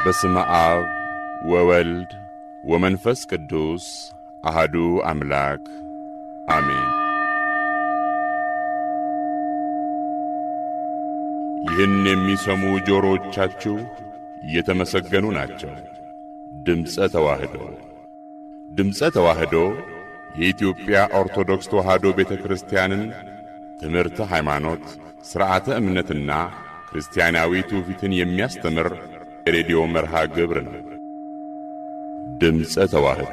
በስመ አብ ወወልድ ወመንፈስ ቅዱስ አሐዱ አምላክ አሜን። ይህን የሚሰሙ ጆሮዎቻችሁ የተመሰገኑ ናቸው። ድምፀ ተዋህዶ ድምፀ ተዋህዶ የኢትዮጵያ ኦርቶዶክስ ተዋህዶ ቤተክርስቲያንን ትምህርተ ሃይማኖት፣ ሥርዓተ እምነትና ክርስቲያናዊ ትውፊትን የሚያስተምር የሬዲዮ መርሃ ግብር ነው። ድምፀ ተዋህዶ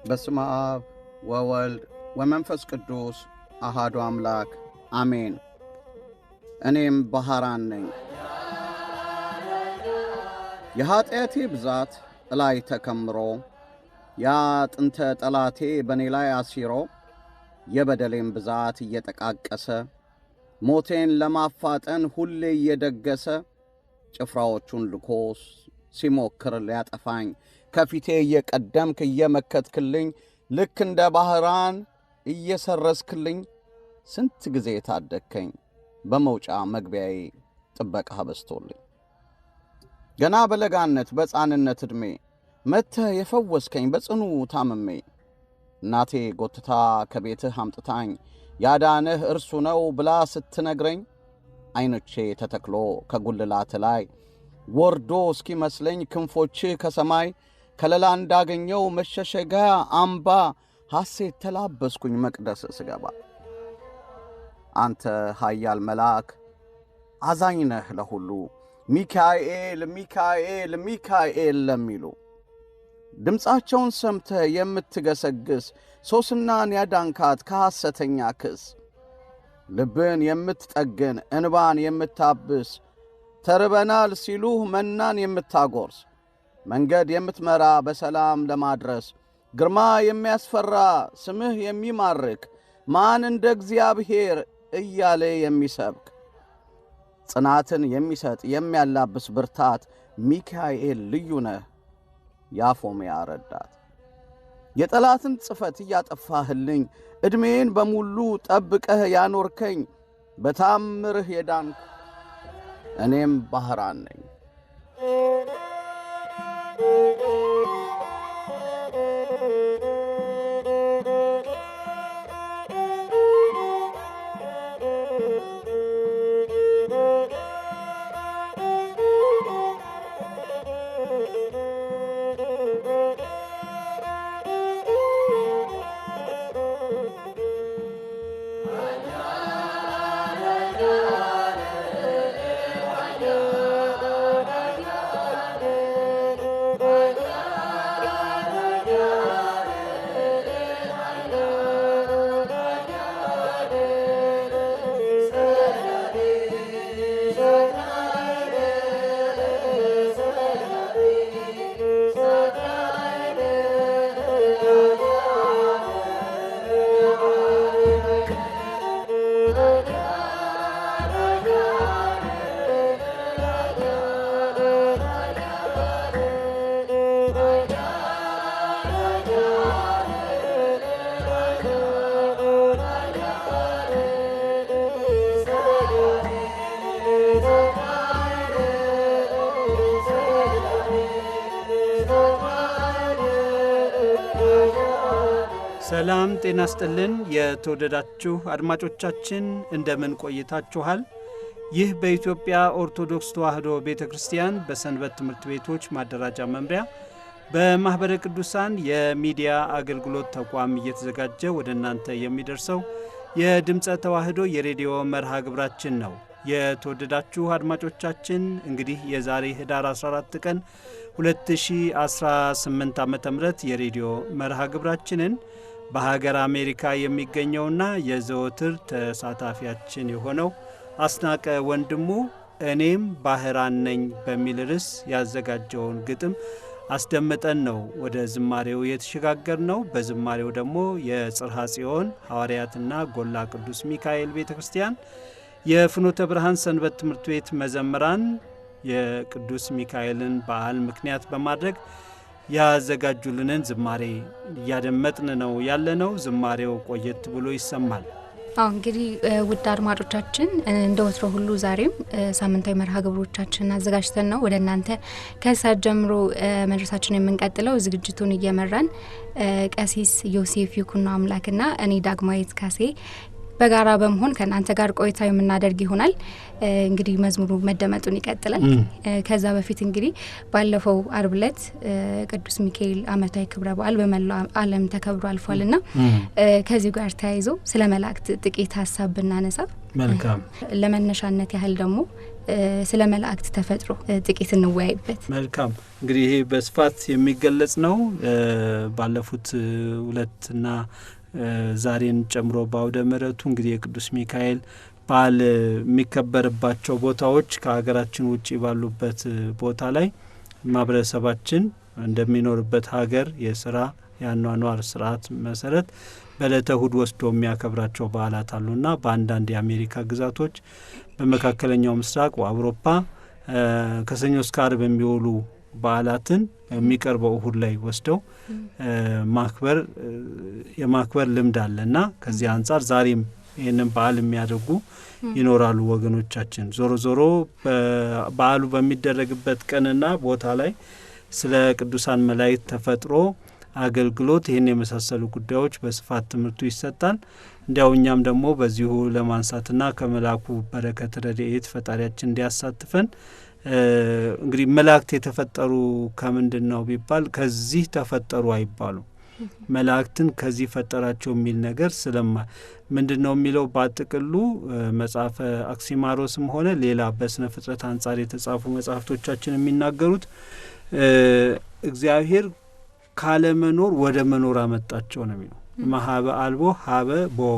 በስመ አብ ወወልድ ወመንፈስ ቅዱስ አሐዱ አምላክ አሜን። እኔም ባህራን ነኝ። የኀጢአቴ ብዛት እላይ ተከምሮ ያ ጥንተ ጠላቴ በኔ ላይ አሲሮ የበደሌም ብዛት እየጠቃቀሰ ሞቴን ለማፋጠን ሁሌ እየደገሰ ጭፍራዎቹን ልኮስ ሲሞክር ሊያጠፋኝ ከፊቴ እየቀደምክ እየመከትክልኝ ልክ እንደ ባህራን እየሰረስክልኝ ስንት ጊዜ ታደግከኝ በመውጫ መግቢያዬ ጥበቃ በስቶልኝ ገና በለጋነት በሕፃንነት ዕድሜ መጥተህ የፈወስከኝ በጽኑ ታምሜ እናቴ ጎትታ ከቤትህ አምጥታኝ ያዳንህ እርሱ ነው ብላ ስትነግረኝ ዓይኖቼ ተተክሎ ከጉልላት ላይ ወርዶ እስኪመስለኝ ክንፎችህ ከሰማይ ከለላ እንዳገኘው መሸሸጊያ አምባ ሐሴት ተላበስኩኝ መቅደስ ስገባ። አንተ ኃያል መልአክ አዛኝ ነህ ለሁሉ ሚካኤል ሚካኤል ሚካኤል ለሚሉ ድምፃቸውን ሰምተህ የምትገሰግስ ሶስናን ያዳንካት ከሐሰተኛ ክስ ልብን የምትጠግን እንባን የምታብስ ተርበናል ሲሉህ መናን የምታጎርስ መንገድ የምትመራ በሰላም ለማድረስ ግርማ የሚያስፈራ ስምህ የሚማርክ ማን እንደ እግዚአብሔር እያለ የሚሰብክ ጽናትን የሚሰጥ የሚያላብስ ብርታት ሚካኤል ልዩ ነህ ያፎምያ ረዳት። የጠላትን ጽፈት እያጠፋህልኝ ዕድሜን በሙሉ ጠብቀህ ያኖርከኝ በታምርህ የዳንኩ እኔም ባህራን ነኝ። ሰላም ጤና ይስጥልን። የተወደዳችሁ አድማጮቻችን እንደምን ቆይታችኋል? ይህ በኢትዮጵያ ኦርቶዶክስ ተዋህዶ ቤተክርስቲያን በሰንበት ትምህርት ቤቶች ማደራጃ መምሪያ በማኅበረ ቅዱሳን የሚዲያ አገልግሎት ተቋም እየተዘጋጀ ወደ እናንተ የሚደርሰው የድምፀ ተዋህዶ የሬዲዮ መርሃ ግብራችን ነው። የተወደዳችሁ አድማጮቻችን እንግዲህ የዛሬ ህዳር 14 ቀን 2018 ዓ.ም የሬዲዮ መርሃ ግብራችንን በሀገር አሜሪካ የሚገኘውና የዘወትር ተሳታፊያችን የሆነው አስናቀ ወንድሙ እኔም ባህራን ነኝ በሚል ርዕስ ያዘጋጀውን ግጥም አስደምጠን ነው ወደ ዝማሬው የተሸጋገር ነው። በዝማሬው ደግሞ የጽርሐ ጽዮን ሐዋርያትና ጎላ ቅዱስ ሚካኤል ቤተክርስቲያን የፍኖተ ብርሃን ሰንበት ትምህርት ቤት መዘምራን የቅዱስ ሚካኤልን በዓል ምክንያት በማድረግ ያዘጋጁልንን ዝማሬ እያደመጥን ነው ያለነው። ዝማሬው ቆየት ብሎ ይሰማል። እንግዲህ ውድ አድማጮቻችን እንደ ወትሮ ሁሉ ዛሬም ሳምንታዊ መርሃ ግብሮቻችንን አዘጋጅተን ነው ወደ እናንተ ከሰዓት ጀምሮ መድረሳችን የምንቀጥለው። ዝግጅቱን እየመራን ቀሲስ ዮሴፍ ይኩኖ አምላክና እኔ ዳግማዊት ካሴ በጋራ በመሆን ከናንተ ጋር ቆይታ የምናደርግ ይሆናል። እንግዲህ መዝሙሩ መደመጡን ይቀጥላል። ከዛ በፊት እንግዲህ ባለፈው አርብ ዕለት ቅዱስ ሚካኤል ዓመታዊ ክብረ በዓል በመላው ዓለም ተከብሮ አልፏልና ከዚህ ጋር ተያይዞ ስለ መላእክት ጥቂት ሀሳብ ብናነሳ መልካም። ለመነሻነት ያህል ደግሞ ስለ መላእክት ተፈጥሮ ጥቂት እንወያይበት። መልካም። እንግዲህ ይሄ በስፋት የሚገለጽ ነው። ባለፉት ሁለትና ዛሬን ጨምሮ በአውደ ምሕረቱ እንግዲህ የቅዱስ ሚካኤል በዓል የሚከበርባቸው ቦታዎች ከሀገራችን ውጪ ባሉበት ቦታ ላይ ማህበረሰባችን እንደሚኖርበት ሀገር የስራ የአኗኗር ስርዓት መሰረት በዕለተ እሁድ ወስዶ የሚያከብራቸው በዓላት አሉና በአንዳንድ የአሜሪካ ግዛቶች፣ በመካከለኛው ምስራቅ አውሮፓ ከሰኞ እስከ ዓርብ የሚውሉ በዓላትን የሚቀርበው እሁድ ላይ ወስደው የማክበር ልምድ አለና ከዚህ አንጻር ዛሬም ይህንን በዓል የሚያደርጉ ይኖራሉ ወገኖቻችን። ዞሮ ዞሮ በዓሉ በሚደረግበት ቀንና ቦታ ላይ ስለ ቅዱሳን መላእክት ተፈጥሮ፣ አገልግሎት ይህን የመሳሰሉ ጉዳዮች በስፋት ትምህርቱ ይሰጣል። እንዲያው እኛም ደግሞ በዚሁ ለማንሳትና ከመላኩ በረከት ረድኤት ፈጣሪያችን እንዲያሳትፈን እንግዲህ መላእክት የተፈጠሩ ከምንድን ነው ቢባል ከዚህ ተፈጠሩ አይባሉም። መላእክትን ከዚህ ፈጠራቸው የሚል ነገር ምንድን ነው የሚለው በጥቅሉ መጽሐፈ አክሲማሮስም ሆነ ሌላ በስነ ፍጥረት አንጻር የተጻፉ መጽሐፍቶቻችን የሚናገሩት እግዚአብሔር ካለመኖር ወደ መኖር አመጣቸው ነው የሚለው። ማሀበ አልቦ ሀበ ቦ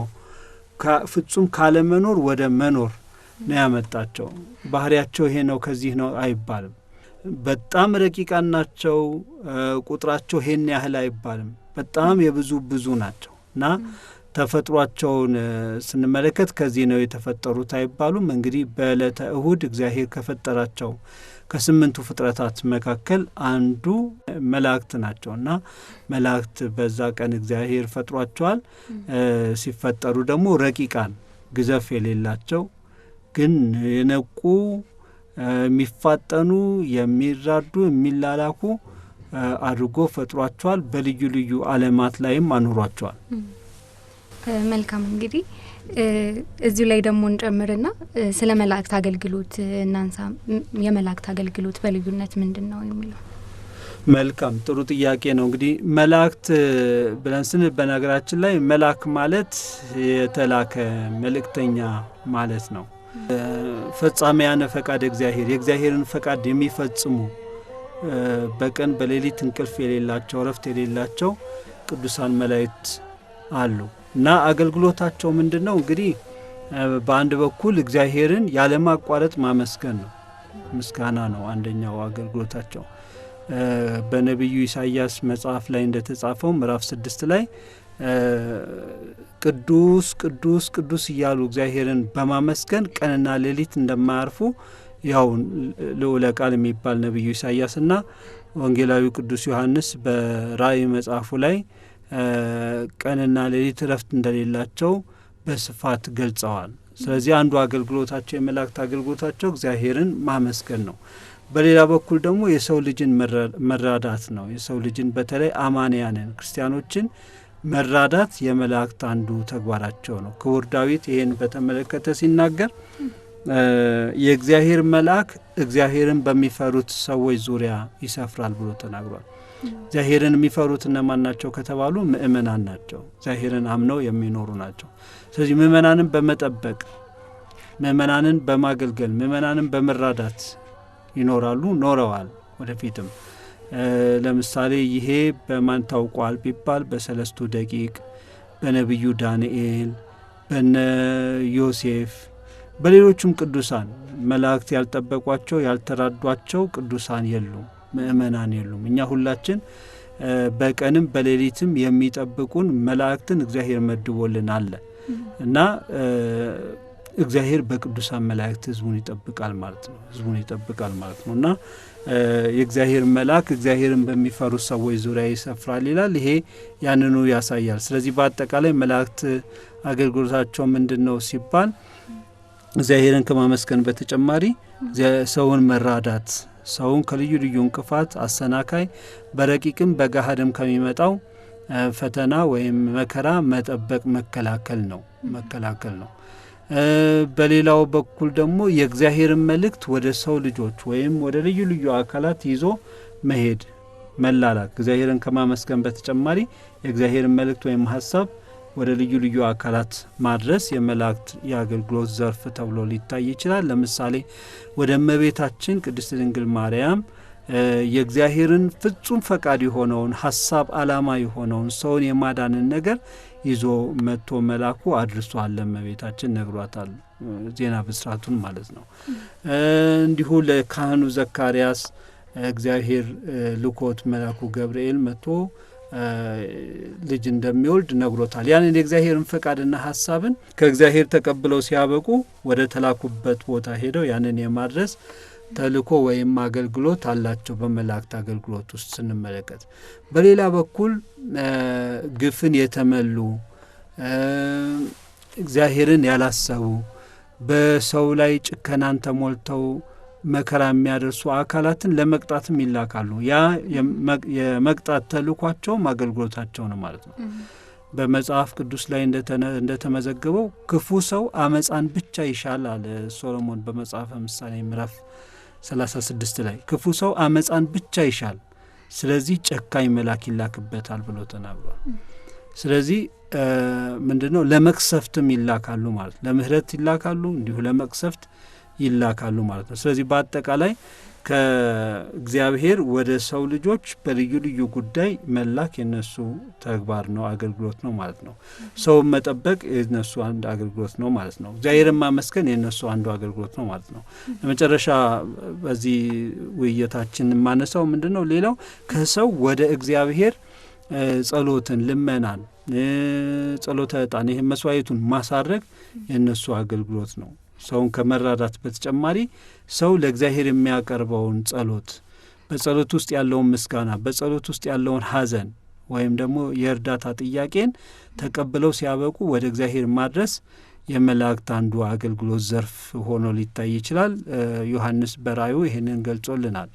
ፍጹም ካለመኖር ወደ መኖር ነው ያመጣቸው። ባህሪያቸው ይሄ ነው ከዚህ ነው አይባልም። በጣም ረቂቃን ናቸው፣ ቁጥራቸው ይሄን ያህል አይባልም። በጣም ብዙ ናቸው እና ተፈጥሯቸውን ስንመለከት ከዚህ ነው የተፈጠሩት አይባሉም። እንግዲህ በዕለተ እሁድ እግዚአብሔር ከፈጠራቸው ከስምንቱ ፍጥረታት መካከል አንዱ መላእክት ናቸውና መላእክት በዛ ቀን እግዚአብሔር ፈጥሯቸዋል። ሲፈጠሩ ደግሞ ረቂቃን ግዘፍ የሌላቸው ግን የነቁ የሚፋጠኑ የሚራዱ የሚላላኩ አድርጎ ፈጥሯቸዋል። በልዩ ልዩ ዓለማት ላይም አኑሯቸዋል። መልካም። እንግዲህ እዚሁ ላይ ደግሞ እንጨምርና ስለ መላእክት አገልግሎት እናንሳ። የመላእክት አገልግሎት በልዩነት ምንድን ነው የሚለው? መልካም፣ ጥሩ ጥያቄ ነው። እንግዲህ መላእክት ብለን ስንል በነገራችን ላይ መልአክ ማለት የተላከ መልእክተኛ ማለት ነው። ፈጻሚያነ ፈቃድ እግዚአብሔር የእግዚአብሔርን ፈቃድ የሚፈጽሙ በቀን በሌሊት እንቅልፍ የሌላቸው ረፍት የሌላቸው ቅዱሳን መላእክት አሉ እና አገልግሎታቸው ምንድን ነው? እንግዲህ በአንድ በኩል እግዚአብሔርን ያለማቋረጥ ማመስገን ነው። ምስጋና ነው አንደኛው አገልግሎታቸው። በነቢዩ ኢሳይያስ መጽሐፍ ላይ እንደተጻፈው ምዕራፍ 6 ላይ ቅዱስ ቅዱስ ቅዱስ እያሉ እግዚአብሔርን በማመስገን ቀንና ሌሊት እንደማያርፉ ያው ልዑለ ቃል የሚባል ነቢዩ ኢሳይያስና ወንጌላዊ ቅዱስ ዮሐንስ በራእይ መጽሐፉ ላይ ቀንና ሌሊት ረፍት እንደሌላቸው በስፋት ገልጸዋል። ስለዚህ አንዱ አገልግሎታቸው የመላእክት አገልግሎታቸው እግዚአብሔርን ማመስገን ነው። በሌላ በኩል ደግሞ የሰው ልጅን መራዳት ነው። የሰው ልጅን በተለይ አማንያንን ክርስቲያኖችን መራዳት የመላእክት አንዱ ተግባራቸው ነው። ክቡር ዳዊት ይህን በተመለከተ ሲናገር የእግዚአብሔር መልአክ እግዚአብሔርን በሚፈሩት ሰዎች ዙሪያ ይሰፍራል ብሎ ተናግሯል። እግዚአብሔርን የሚፈሩት እነማን ናቸው ከተባሉ ምእመናን ናቸው። እግዚአብሔርን አምነው የሚኖሩ ናቸው። ስለዚህ ምእመናንን በመጠበቅ ምእመናንን በማገልገል ምእመናንን በመራዳት ይኖራሉ፣ ኖረዋል ወደፊትም። ለምሳሌ ይሄ በማን ታውቋል ቢባል በሰለስቱ ደቂቅ፣ በነቢዩ ዳንኤል፣ በነ ዮሴፍ፣ በሌሎቹም ቅዱሳን መላእክት ያልጠበቋቸው ያልተራዷቸው ቅዱሳን የሉም፣ ምእመናን የሉም። እኛ ሁላችን በቀንም በሌሊትም የሚጠብቁን መላእክትን እግዚአብሔር መድቦልን አለ እና እግዚአብሔር በቅዱሳን መላእክት ህዝቡን ይጠብቃል ማለት ነው እና የእግዚአብሔር መልአክ እግዚአብሔርን በሚፈሩ ሰዎች ዙሪያ ይሰፍራል ይላል። ይሄ ያንኑ ያሳያል። ስለዚህ በአጠቃላይ መላእክት አገልግሎታቸው ምንድነው ሲባል እግዚአብሔርን ከማመስገን በተጨማሪ ሰውን መራዳት፣ ሰውን ከልዩ ልዩ እንቅፋት አሰናካይ በረቂቅም በጋሃድም ከሚመጣው ፈተና ወይም መከራ መጠበቅ መከላከል ነው። በሌላው በኩል ደግሞ የእግዚአብሔርን መልእክት ወደ ሰው ልጆች ወይም ወደ ልዩ ልዩ አካላት ይዞ መሄድ መላላክ፣ እግዚአብሔርን ከማመስገን በተጨማሪ የእግዚአብሔርን መልእክት ወይም ሀሳብ ወደ ልዩ ልዩ አካላት ማድረስ የመላእክት የአገልግሎት ዘርፍ ተብሎ ሊታይ ይችላል። ለምሳሌ ወደ እመቤታችን ቅድስት ድንግል ማርያም የእግዚአብሔርን ፍጹም ፈቃድ የሆነውን ሀሳብ ዓላማ የሆነውን ሰውን የማዳንን ነገር ይዞ መጥቶ መላኩ አድርሷል። ለእመቤታችን ነግሯታል፣ ዜና ብስራቱን ማለት ነው። እንዲሁ ለካህኑ ዘካርያስ እግዚአብሔር ልኮት መላኩ ገብርኤል መጥቶ ልጅ እንደሚወልድ ነግሮታል። ያንን የእግዚአብሔርን ፈቃድና ሀሳብን ከእግዚአብሔር ተቀብለው ሲያበቁ ወደ ተላኩበት ቦታ ሄደው ያንን የማድረስ ተልእኮ ወይም አገልግሎት አላቸው በመላእክት አገልግሎት ውስጥ ስንመለከት። በሌላ በኩል ግፍን የተመሉ እግዚአብሔርን ያላሰቡ በሰው ላይ ጭከናን ተሞልተው መከራ የሚያደርሱ አካላትን ለመቅጣትም ይላካሉ። ያ የመቅጣት ተልእኳቸውም አገልግሎታቸው ነው ማለት ነው። በመጽሐፍ ቅዱስ ላይ እንደተመዘገበው ክፉ ሰው አመፃን ብቻ ይሻል አለ ሶሎሞን በመጽሐፈ ምሳሌ ምዕራፍ 36 ላይ ክፉ ሰው አመፃን ብቻ ይሻል፣ ስለዚህ ጨካኝ መልአክ ይላክበታል ብሎ ተናግሯል። ስለዚህ ምንድነው ለመቅሰፍትም ይላካሉ ማለት፣ ለምህረት ይላካሉ፣ እንዲሁ ለመቅሰፍት ይላካሉ ማለት ነው። ስለዚህ በአጠቃላይ ከእግዚአብሔር ወደ ሰው ልጆች በልዩ ልዩ ጉዳይ መላክ የነሱ ተግባር ነው፣ አገልግሎት ነው ማለት ነው። ሰውን መጠበቅ የነሱ አንድ አገልግሎት ነው ማለት ነው። እግዚአብሔርን ማመስገን የነሱ አንዱ አገልግሎት ነው ማለት ነው። ለመጨረሻ በዚህ ውይይታችን የማነሳው ምንድነው ሌላው ከሰው ወደ እግዚአብሔር ጸሎትን፣ ልመናን፣ ጸሎተ ዕጣን ይሄ መስዋዕቱን ማሳረግ የነሱ አገልግሎት ነው። ሰውን ከመራዳት በተጨማሪ ሰው ለእግዚአብሔር የሚያቀርበውን ጸሎት፣ በጸሎት ውስጥ ያለውን ምስጋና፣ በጸሎት ውስጥ ያለውን ሐዘን ወይም ደግሞ የእርዳታ ጥያቄን ተቀብለው ሲያበቁ ወደ እግዚአብሔር ማድረስ የመላእክት አንዱ አገልግሎት ዘርፍ ሆኖ ሊታይ ይችላል። ዮሐንስ በራእዩ ይህንን ገልጾልናል።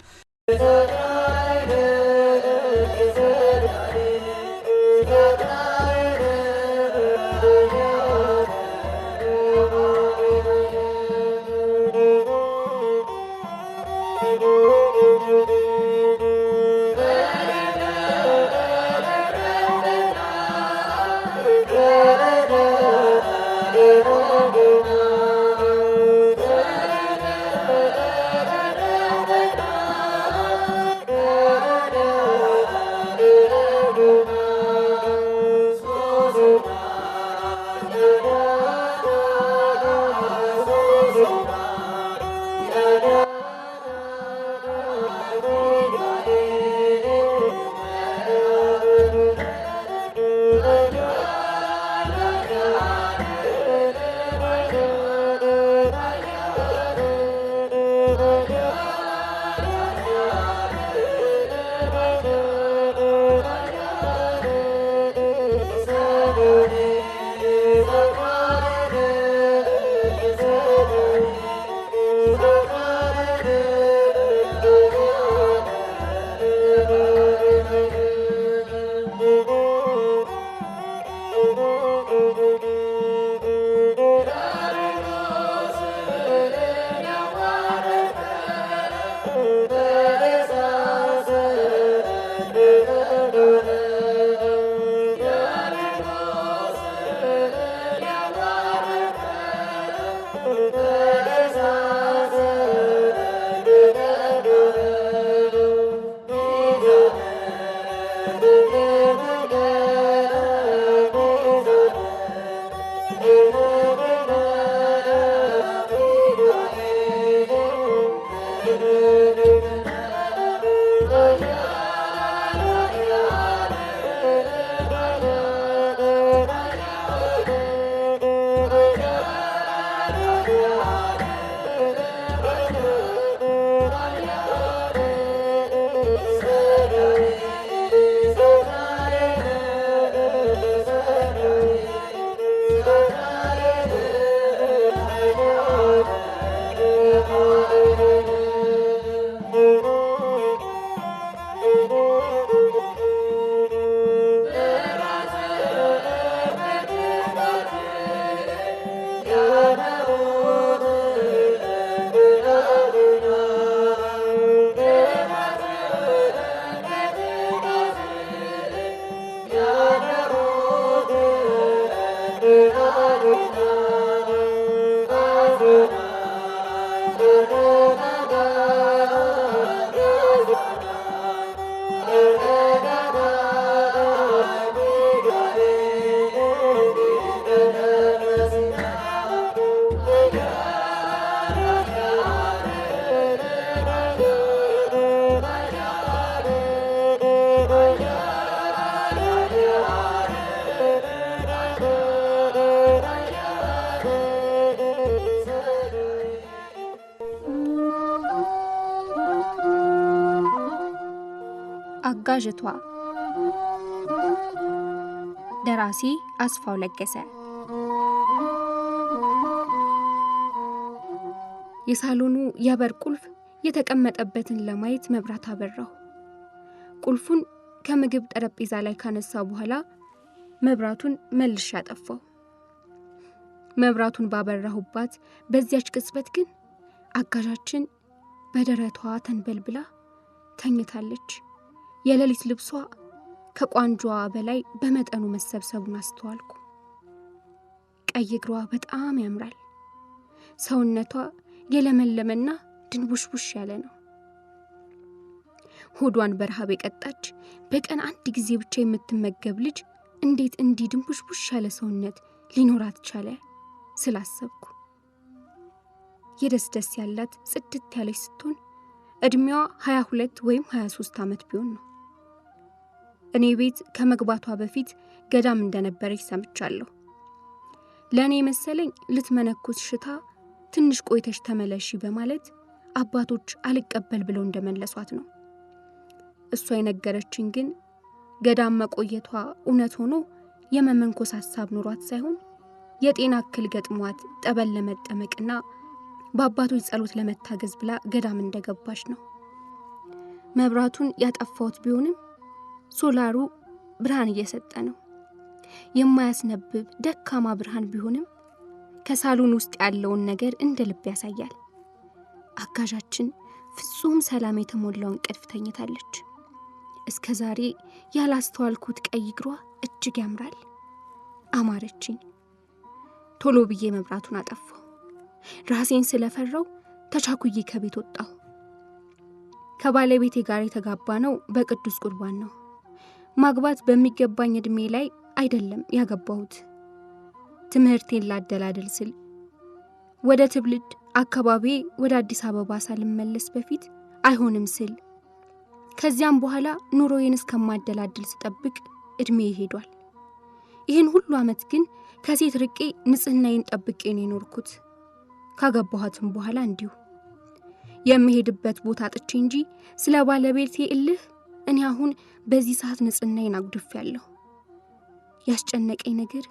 አጋዥቷ ደራሲ አስፋው ለገሰ። የሳሎኑ የበር ቁልፍ የተቀመጠበትን ለማየት መብራት አበራሁ። ቁልፉን ከምግብ ጠረጴዛ ላይ ካነሳ በኋላ መብራቱን መልሼ አጠፋሁ። መብራቱን ባበራሁባት በዚያች ቅጽበት ግን አጋዣችን በደረቷ ተንበልብላ ተኝታለች። የሌሊት ልብሷ ከቋንጆዋ በላይ በመጠኑ መሰብሰቡን አስተዋልኩ። ቀይ እግሯ በጣም ያምራል። ሰውነቷ የለመለመና ድንቡሽቡሽ ያለ ነው። ሆዷን በረሃብ የቀጣች በቀን አንድ ጊዜ ብቻ የምትመገብ ልጅ እንዴት እንዲህ ድንቡሽቡሽ ያለ ሰውነት ሊኖራት ቻለ ስላሰብኩ የደስደስ ያላት ጽድት ያለች ስትሆን እድሜዋ 22 ወይም 23 ዓመት ቢሆን ነው። እኔ ቤት ከመግባቷ በፊት ገዳም እንደነበረች ሰምቻለሁ። ለእኔ መሰለኝ ልትመነኩስ ሽታ ትንሽ ቆይተሽ ተመለሺ በማለት አባቶች አልቀበል ብለው እንደመለሷት ነው። እሷ የነገረችኝ ግን ገዳም መቆየቷ እውነት ሆኖ የመመንኮስ ሐሳብ ኖሯት ሳይሆን የጤና እክል ገጥሟት ጠበል ለመጠመቅና በአባቶች ጸሎት ለመታገዝ ብላ ገዳም እንደገባች ነው። መብራቱን ያጠፋሁት ቢሆንም ሶላሩ ብርሃን እየሰጠ ነው። የማያስነብብ ደካማ ብርሃን ቢሆንም ከሳሎን ውስጥ ያለውን ነገር እንደ ልብ ያሳያል። አጋዣችን ፍጹም ሰላም የተሞላውን እንቅልፍ ተኝታለች። እስከ ዛሬ ያላስተዋልኩት ቀይ እግሯ እጅግ ያምራል። አማረችኝ። ቶሎ ብዬ መብራቱን አጠፋሁ። ራሴን ስለፈራው ተቻኩዬ ከቤት ወጣሁ። ከባለቤቴ ጋር የተጋባ ነው በቅዱስ ቁርባን ነው። ማግባት በሚገባኝ እድሜ ላይ አይደለም ያገባሁት። ትምህርቴን ላደላደል ስል ወደ ትውልድ አካባቢ ወደ አዲስ አበባ ሳልመለስ በፊት አይሆንም ስል ከዚያም በኋላ ኑሮዬን እስከማደላደል ስጠብቅ እድሜ ይሄዷል። ይህን ሁሉ ዓመት ግን ከሴት ርቄ ንጽህናዬን ጠብቄ ነው የኖርኩት። ካገባኋትም በኋላ እንዲሁ የምሄድበት ቦታ አጥቼ እንጂ ስለ ባለቤቴ እልህ እኔ አሁን በዚህ ሰዓት ንጽህናዬን አጉድፌያለሁ። ያስጨነቀኝ ነገር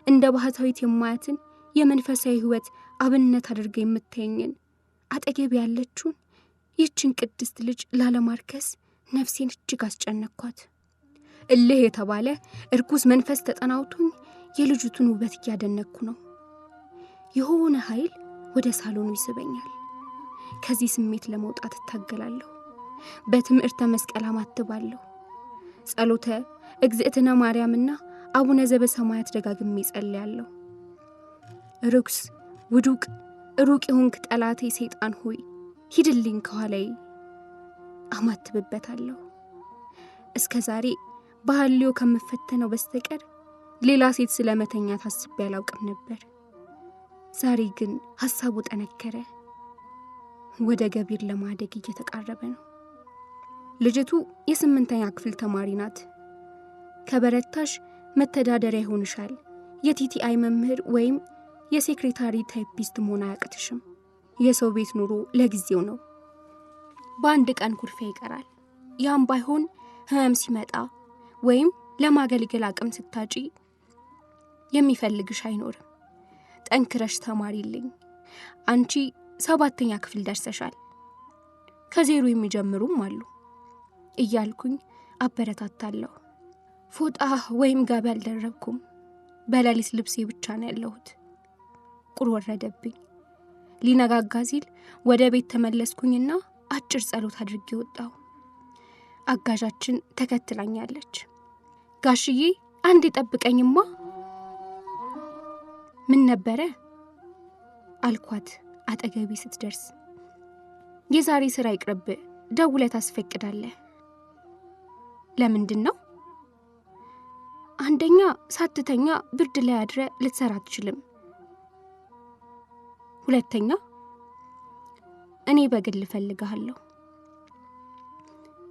እንደ ባህታዊት የማያትን የመንፈሳዊ ሕይወት አብነት አድርገ የምታየኝን አጠገብ ያለችውን ይህችን ቅድስት ልጅ ላለማርከስ ነፍሴን እጅግ አስጨነኳት። እልህ የተባለ እርኩስ መንፈስ ተጠናውቶኝ የልጅቱን ውበት እያደነኩ ነው። የሆነ ኃይል ወደ ሳሎኑ ይስበኛል። ከዚህ ስሜት ለመውጣት እታገላለሁ። በትምህርተ መስቀል አማትባለሁ። ጸሎተ እግዝእትነ ማርያምና አቡነ ዘበሰማያት ደጋግሜ ጸልያለሁ። ርኩስ ውዱቅ ሩቅ የሆንክ ጠላቴ ሰይጣን ሆይ ሂድልኝ ከኋላዬ አማትብበታለሁ። እስከ ዛሬ ባህልዮ ከምፈተነው በስተቀር ሌላ ሴት ስለመተኛት አስቤ አላውቅም ነበር። ዛሬ ግን ሐሳቡ ጠነከረ። ወደ ገቢር ለማደግ እየተቃረበ ነው። ልጅቱ የ8ኛ ክፍል ተማሪ ናት። ከበረታሽ መተዳደሪያ ይሆንሻል። የቲቲአይ መምህር ወይም የሴክሬታሪ ታይፒስት መሆን አያቅትሽም። የሰው ቤት ኑሮ ለጊዜው ነው። በአንድ ቀን ኩርፊያ ይቀራል። ያም ባይሆን ህመም ሲመጣ ወይም ለማገልገል አቅም ስታጪ የሚፈልግሽ አይኖርም። ጠንክረሽ ተማሪልኝ፣ አንቺ 7ኛ ክፍል ደርሰሻል፣ ከዜሮ የሚጀምሩም አሉ እያልኩኝ አበረታታለሁ። ፎጣ ወይም ጋቢ አልደረብኩም። በሌሊት ልብሴ ብቻ ነው ያለሁት። ቁር ወረደብኝ። ሊነጋጋ ሲል ወደ ቤት ተመለስኩኝና አጭር ጸሎት አድርጌ ወጣሁ። አጋዣችን ተከትላኛለች። ጋሽዬ አንድ ጠብቀኝማ። ምን ነበረ አልኳት አጠገቤ ስትደርስ። የዛሬ ስራ ይቅርብ፣ ደውለህ ታስፈቅዳለህ። ለምንድን ነው? አንደኛ ሳትተኛ ብርድ ላይ አድረ ልትሰራ አትችልም። ሁለተኛ እኔ በግል እፈልግሃለሁ።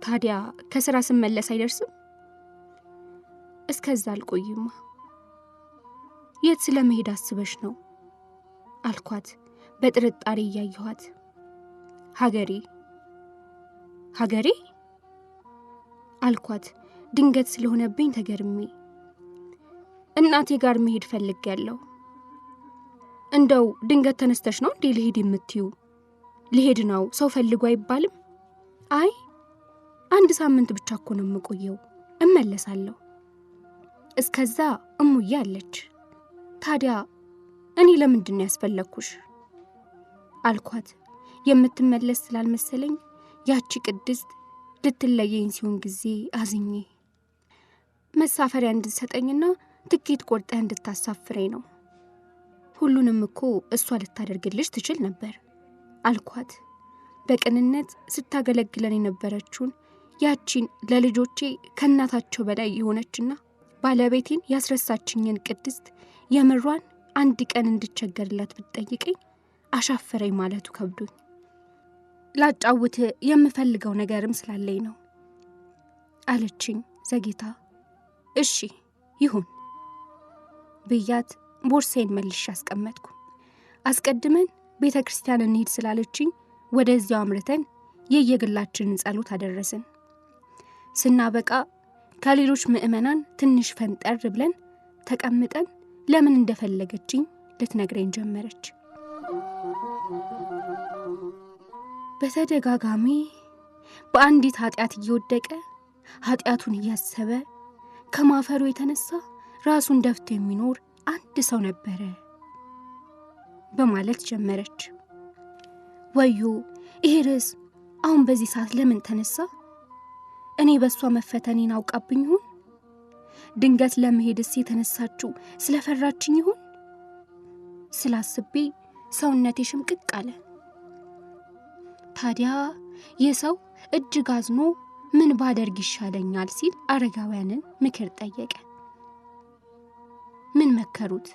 ታዲያ ከስራ ስመለስ አይደርስም? እስከዛ አልቆይማ። የት ስለመሄድ አስበሽ ነው አልኳት በጥርጣሬ እያየኋት። ሀገሬ አልኳት ድንገት ስለሆነብኝ ተገርሜ። እናቴ ጋር መሄድ ፈልጌያለሁ። እንደው ድንገት ተነስተሽ ነው እንዴ ልሄድ የምትዩ? ልሄድ ነው ሰው ፈልጎ አይባልም? አይ 1 ሳምንት ብቻ እኮ ነው የምቆየው፣ እመለሳለሁ። እስከዛ እሙዬ አለች። ታዲያ እኔ ለምንድን ነው ያስፈለግኩሽ አልኳት። የምትመለስ ስላልመሰለኝ ያቺ ቅድስት ልትለየኝ ሲሆን ጊዜ አዝኜ። መሳፈሪያ እንድትሰጠኝና ትኬት ቆርጠህ እንድታሳፍረኝ ነው። ሁሉንም እኮ እሷ ልታደርግልሽ ትችል ነበር አልኳት። በቅንነት ስታገለግለን የነበረችውን ያቺን ለልጆቼ ከእናታቸው በላይ የሆነችና ባለቤቴን ያስረሳችኝን ቅድስት የምሯን አንድ ቀን እንድቸገርላት ብትጠይቀኝ አሻፈረኝ ማለቱ ከብዶኝ፣ ላጫውት የምፈልገው ነገርም ስላለኝ ነው አለችኝ ዘግይታ። እሺ ይሁን ብያት ቦርሳዬን መልሼ አስቀመጥኩ። አስቀድመን ቤተ ክርስቲያን እንሂድ ስላለችኝ ወደዚያው አምርተን የየግላችንን ጸሎት አደረስን። ስናበቃ ከሌሎች ምዕመናን ትንሽ ፈንጠር ብለን ተቀምጠን ለምን እንደፈለገችኝ ልትነግረኝ ጀመረች። በተደጋጋሚ በአንዲት ኃጢአት እየወደቀ ኃጢአቱን እያሰበ ከማፈሩ የተነሳ ራሱን ደፍቶ የሚኖር አንድ ሰው ነበረ በማለት ጀመረች። ወዮ ይሄ ርዕስ አሁን በዚህ ሰዓት ለምን ተነሳ? እኔ በሷ መፈተኔን አውቃብኝ ይሆን? ድንገት ለመሄድስ የተነሳችው ስለፈራችኝ ይሆን? ስላስቤ ሰውነቴ ሽምቅቅ አለ። ታዲያ ይህ ሰው እጅግ አዝኖ ምን ባደርግ ይሻለኛል ሲል አረጋውያንን ምክር ጠየቀ። ምን መከሩት?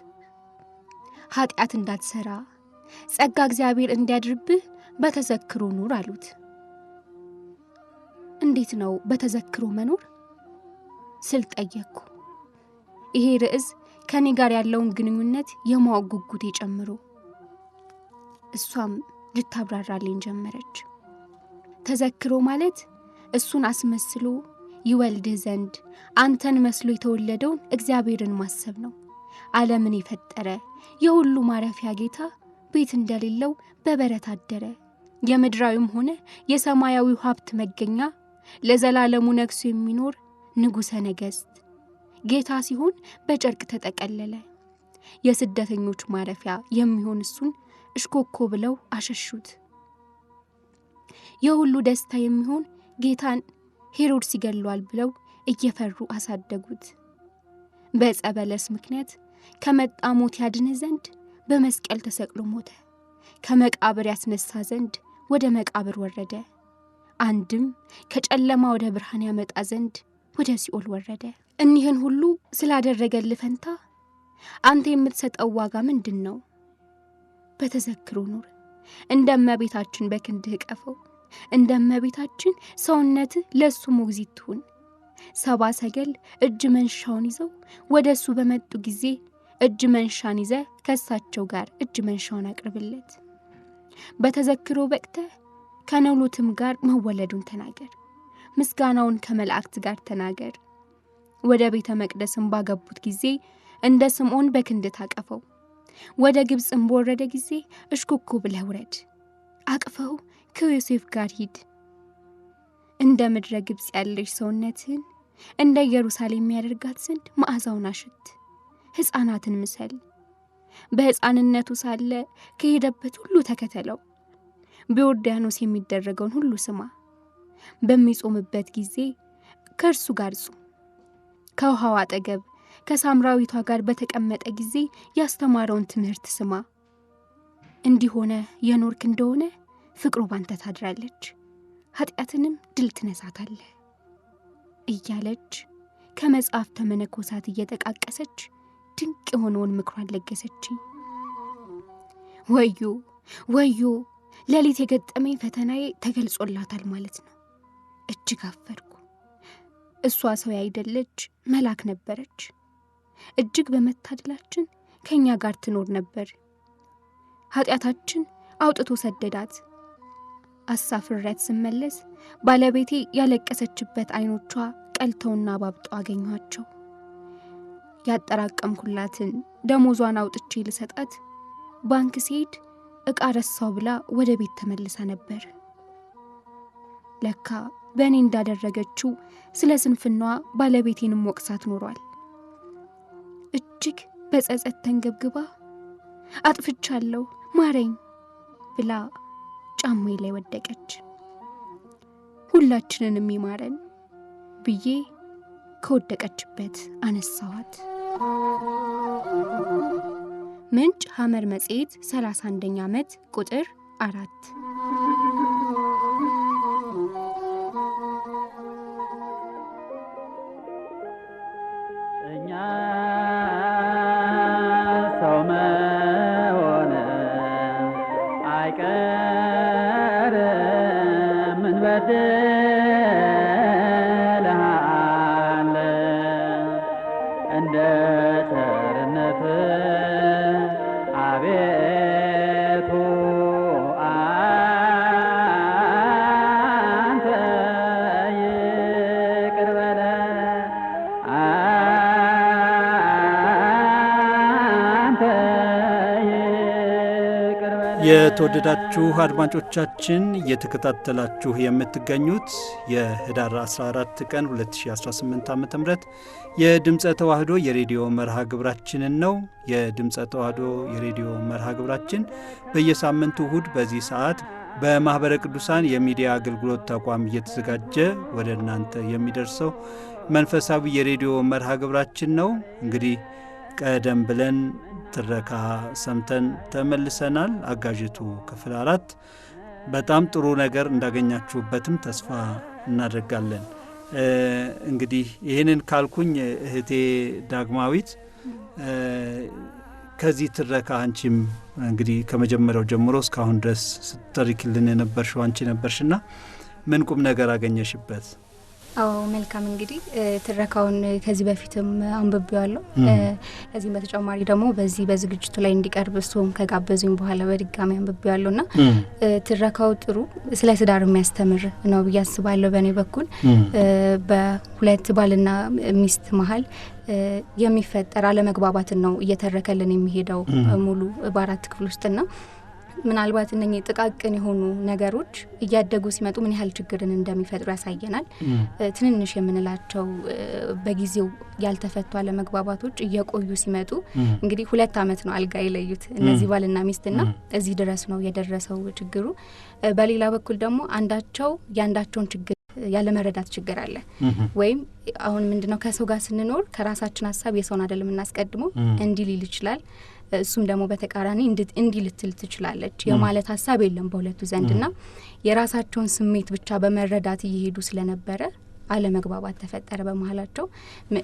ኃጢአት እንዳትሰራ ጸጋ እግዚአብሔር እንዲያድርብህ በተዘክሮ ኑር አሉት። እንዴት ነው በተዘክሮ መኖር ስል ጠየቅኩ። ይሄ ርዕስ ከኔ ጋር ያለውን ግንኙነት የማወቅ ጉጉቴ ጨምሮ። እሷም ልታብራራልኝ ጀመረች። ተዘክሮ ማለት እሱን አስመስሎ ይወልድህ ዘንድ አንተን መስሎ የተወለደውን እግዚአብሔርን ማሰብ ነው። ዓለምን የፈጠረ የሁሉ ማረፊያ ጌታ ቤት እንደሌለው በበረት አደረ። የምድራዊም ሆነ የሰማያዊው ሀብት መገኛ ለዘላለሙ ነግሶ የሚኖር ንጉሠ ነገሥት ጌታ ሲሆን በጨርቅ ተጠቀለለ። የስደተኞች ማረፊያ የሚሆን እሱን እሽኮኮ ብለው አሸሹት። የሁሉ ደስታ የሚሆን ጌታን ሄሮድስ ይገለዋል ብለው እየፈሩ አሳደጉት። በዕፀ በለስ ምክንያት ከመጣ ሞት ያድን ዘንድ በመስቀል ተሰቅሎ ሞተ። ከመቃብር ያስነሳ ዘንድ ወደ መቃብር ወረደ። አንድም ከጨለማ ወደ ብርሃን ያመጣ ዘንድ ወደ ሲኦል ወረደ። እኒህን ሁሉ ስላደረገልህ ፈንታ አንተ የምትሰጠው ዋጋ ምንድን ነው? በተዘክሮ ኑር። እንደ እመቤታችን በክንድህ ቀፈው። እንደ እመቤታችን ሰውነትህ ለእሱ ሞግዚት ትሁን። 70 ሰገል እጅ መንሻውን ይዘው ወደ እሱ በመጡ ጊዜ እጅ መንሻን ይዘ ከሳቸው ጋር እጅ መንሻውን አቅርብለት። በተዘክሮ በቅተህ ከነውሉትም ጋር መወለዱን ተናገር። ምስጋናውን ከመላእክት ጋር ተናገር። ወደ ቤተ መቅደስም ባገቡት ጊዜ እንደ ስምዖን በክንድ ታቀፈው። ወደ ግብፅም በወረደ ጊዜ እሽኮኮ ብለህ ውረድ። አቅፈው ከዮሴፍ ጋር ሂድ። እንደ ምድረ ግብፅ ያለች ሰውነትህን እንደ ኢየሩሳሌም ያደርጋት ዘንድ መዓዛውን አሽት። ሕፃናትን ምሰል። በሕፃንነቱ ሳለ ከሄደበት ሁሉ ተከተለው። በዮርዳኖስ የሚደረገውን ሁሉ ስማ። በሚጾምበት ጊዜ ከእርሱ ጋር ጹም። ከውሃው አጠገብ ከሳምራዊቷ ጋር በተቀመጠ ጊዜ ያስተማረውን ትምህርት ስማ። እንዲሆነ የኖርክ እንደሆነ ፍቅሩ ባንተ ታድራለች፣ ኃጢአትንም ድል ትነሳታለህ እያለች ከመጽሐፍተ መነኮሳት እየጠቃቀሰች ድንቅ የሆነውን ምክሯን ለገሰችኝ። ወዮ ወዮ ሌሊት የገጠመኝ ፈተናዬ ተገልጾላታል ማለት ነው። እጅግ አፈርኩ። እሷ ሰው ያይደለች መልአክ ነበረች። እጅግ በመታደላችን ከኛ ጋር ትኖር ነበር። ኃጢአታችን አውጥቶ ሰደዳት። አሳፍረት ስመለስ ባለቤቴ ያለቀሰችበት አይኖቿ ቀልተውና ባብጦ አገኘኋቸው። ያጠራቀምኩላትን ደሞዟን አውጥቼ ልሰጣት ባንክ ሲሄድ ዕቃ ረሳው ብላ ወደ ቤት ተመልሳ ነበር። ለካ በእኔ እንዳደረገችው ስለ ስንፍናዋ ባለቤቴንም ወቅሳት ኖሯል። እጅግ በጸጸት ተንገብግባ አጥፍቻለሁ ማረኝ ብላ ጫማዬ ላይ ወደቀች። ሁላችንንም ይማረን ብዬ ከወደቀችበት አነሳዋት። ምንጭ ሐመር መጽሔት 31ኛ ዓመት ቁጥር 4። እኛ ሰው መሆን አይቀርም እንበድልሃለን እንደ ቸርነት አቤቱ አንተ ይቅር በለን አንተ ይቅር በለን። የተወደዳችሁ አድማጮቻችን እየተከታተላችሁ የምትገኙት የህዳር 14 ቀን 2018 ዓ.ም የድምፀ ተዋህዶ የሬዲዮ መርሃ ግብራችንን ነው። የድምፀ ተዋህዶ የሬዲዮ መርሃ ግብራችን በየሳምንቱ እሁድ በዚህ ሰዓት በማኅበረ ቅዱሳን የሚዲያ አገልግሎት ተቋም እየተዘጋጀ ወደ እናንተ የሚደርሰው መንፈሳዊ የሬዲዮ መርሃ ግብራችን ነው። እንግዲህ ቀደም ብለን ትረካ ሰምተን ተመልሰናል። አጋዥቱ ክፍል 4 በጣም ጥሩ ነገር እንዳገኛችሁበትም ተስፋ እናደርጋለን። እንግዲህ ይህንን ካልኩኝ እህቴ ዳግማዊት ከዚህ ትረካ አንቺም እንግዲህ ከመጀመሪያው ጀምሮ እስካሁን ድረስ ስትተርኪልን የነበርሽው አንቺ ነበርሽና ምን ቁም ነገር አገኘሽበት? አዎ መልካም። እንግዲህ ትረካውን ከዚህ በፊትም አንብቤዋለሁ። ከዚህም በተጨማሪ ደግሞ በዚህ በዝግጅቱ ላይ እንዲቀርብ እሱም ከጋበዙኝ በኋላ በድጋሚ አንብቤዋለሁና ትረካው ጥሩ ስለ ትዳር የሚያስተምር ነው ብዬ አስባለሁ። በእኔ በኩል በሁለት ባልና ሚስት መሀል የሚፈጠር አለመግባባትን ነው እየተረከልን የሚሄደው ሙሉ በ4 ክፍል ውስጥና ምናልባት እነኚህ ጥቃቅን የሆኑ ነገሮች እያደጉ ሲመጡ ምን ያህል ችግርን እንደሚፈጥሩ ያሳየናል። ትንንሽ የምንላቸው በጊዜው ያልተፈቱ አለመግባባቶች እየቆዩ ሲመጡ እንግዲህ 2 ዓመት ነው አልጋ የለዩት እነዚህ ባልና ሚስትና እዚህ ድረስ ነው የደረሰው ችግሩ። በሌላ በኩል ደግሞ አንዳቸው ያንዳቸውን ችግር ያለመረዳት ችግር አለ። ወይም አሁን ምንድነው ከሰው ጋር ስንኖር ከራሳችን ሐሳብ የሰውን አይደለም እናስቀድመው እንዲህ ሊል ይችላል። እሱም ደግሞ በተቃራኒ እንዲህ ልትል ትችላለች የማለት ሐሳብ የለም በሁለቱ ዘንድና የራሳቸውን ስሜት ብቻ በመረዳት እየሄዱ ስለነበረ አለመግባባት ተፈጠረ በመሃላቸው።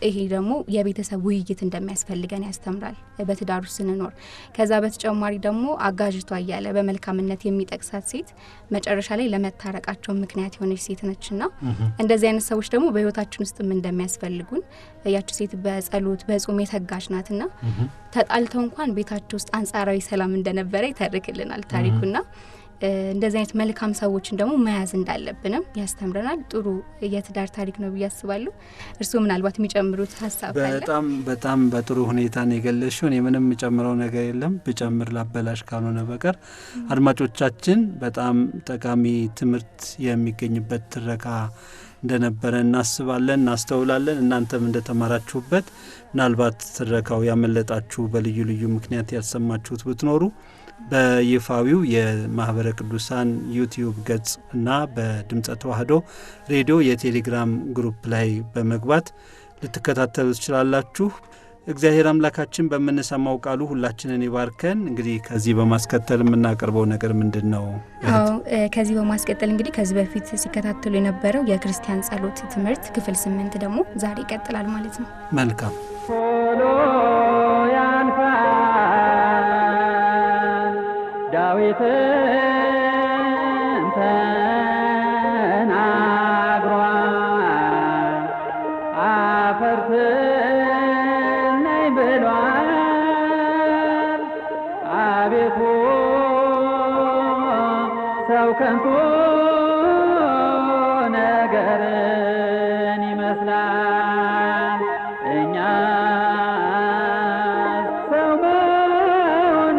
ይሄ ደግሞ የቤተሰብ ውይይት እንደሚያስፈልገን ያስተምራል በትዳሩ ስንኖር። ከዛ በተጨማሪ ደግሞ አጋዥቷ እያለ በመልካምነት የሚጠቅሳት ሴት መጨረሻ ላይ ለመታረቃቸው ምክንያት የሆነች ሴት ነችና እንደዚህ አይነት ሰዎች ደግሞ በህይወታችን ውስጥም እንደሚያስፈልጉን ያቺ ሴት በጸሎት በጾም የተጋች ናትና ተጣልተው እንኳን ቤታቸው ውስጥ አንጻራዊ ሰላም እንደነበረ ይተርክልናል ታሪኩና እንደዚህ አይነት መልካም ሰዎችን ደግሞ መያዝ እንዳለብንም ያስተምረናል። ጥሩ የትዳር ታሪክ ነው ብዬ አስባለሁ። እርሱ ምናልባት የሚጨምሩት ሐሳብ አለ? በጣም በጥሩ ሁኔታ ነው የገለሽው። እኔ ምንም የምጨምረው ነገር የለም ብጨምር ላበላሽ ካልሆነ በቀር። አድማጮቻችን በጣም ጠቃሚ ትምህርት የሚገኝበት ትረካ እንደነበረ እናስባለን፣ እናስተውላለን። እናንተም እንደተማራችሁበት ምናልባት ትረካው ያመለጣችሁ በልዩ ልዩ ምክንያት ያሰማችሁት ብትኖሩ በይፋዊው የማኅበረ ቅዱሳን ዩቲዩብ ገጽ እና በድምፀ ተዋህዶ ሬዲዮ የቴሌግራም ግሩፕ ላይ በመግባት ልትከታተሉ ትችላላችሁ። እግዚአብሔር አምላካችን በምንሰማው ቃሉ ሁላችንን ይባርከን። እንግዲህ ከዚህ በማስከተል የምናቀርበው ነገር ምንድን ነው? ከዚህ በማስከተል እንግዲህ ከዚህ በፊት ሲከታተሉ የነበረው የክርስቲያን ጸሎት ትምህርት ክፍል 8 ደግሞ ዛሬ ይቀጥላል ማለት ነው። መልካም ቶሎ ያልፋል ዳዊትን ተናግሯል አፈርት አቤቱ ሰው ከንቱ ነገርን ይመስላል እኛ ሰው መሆን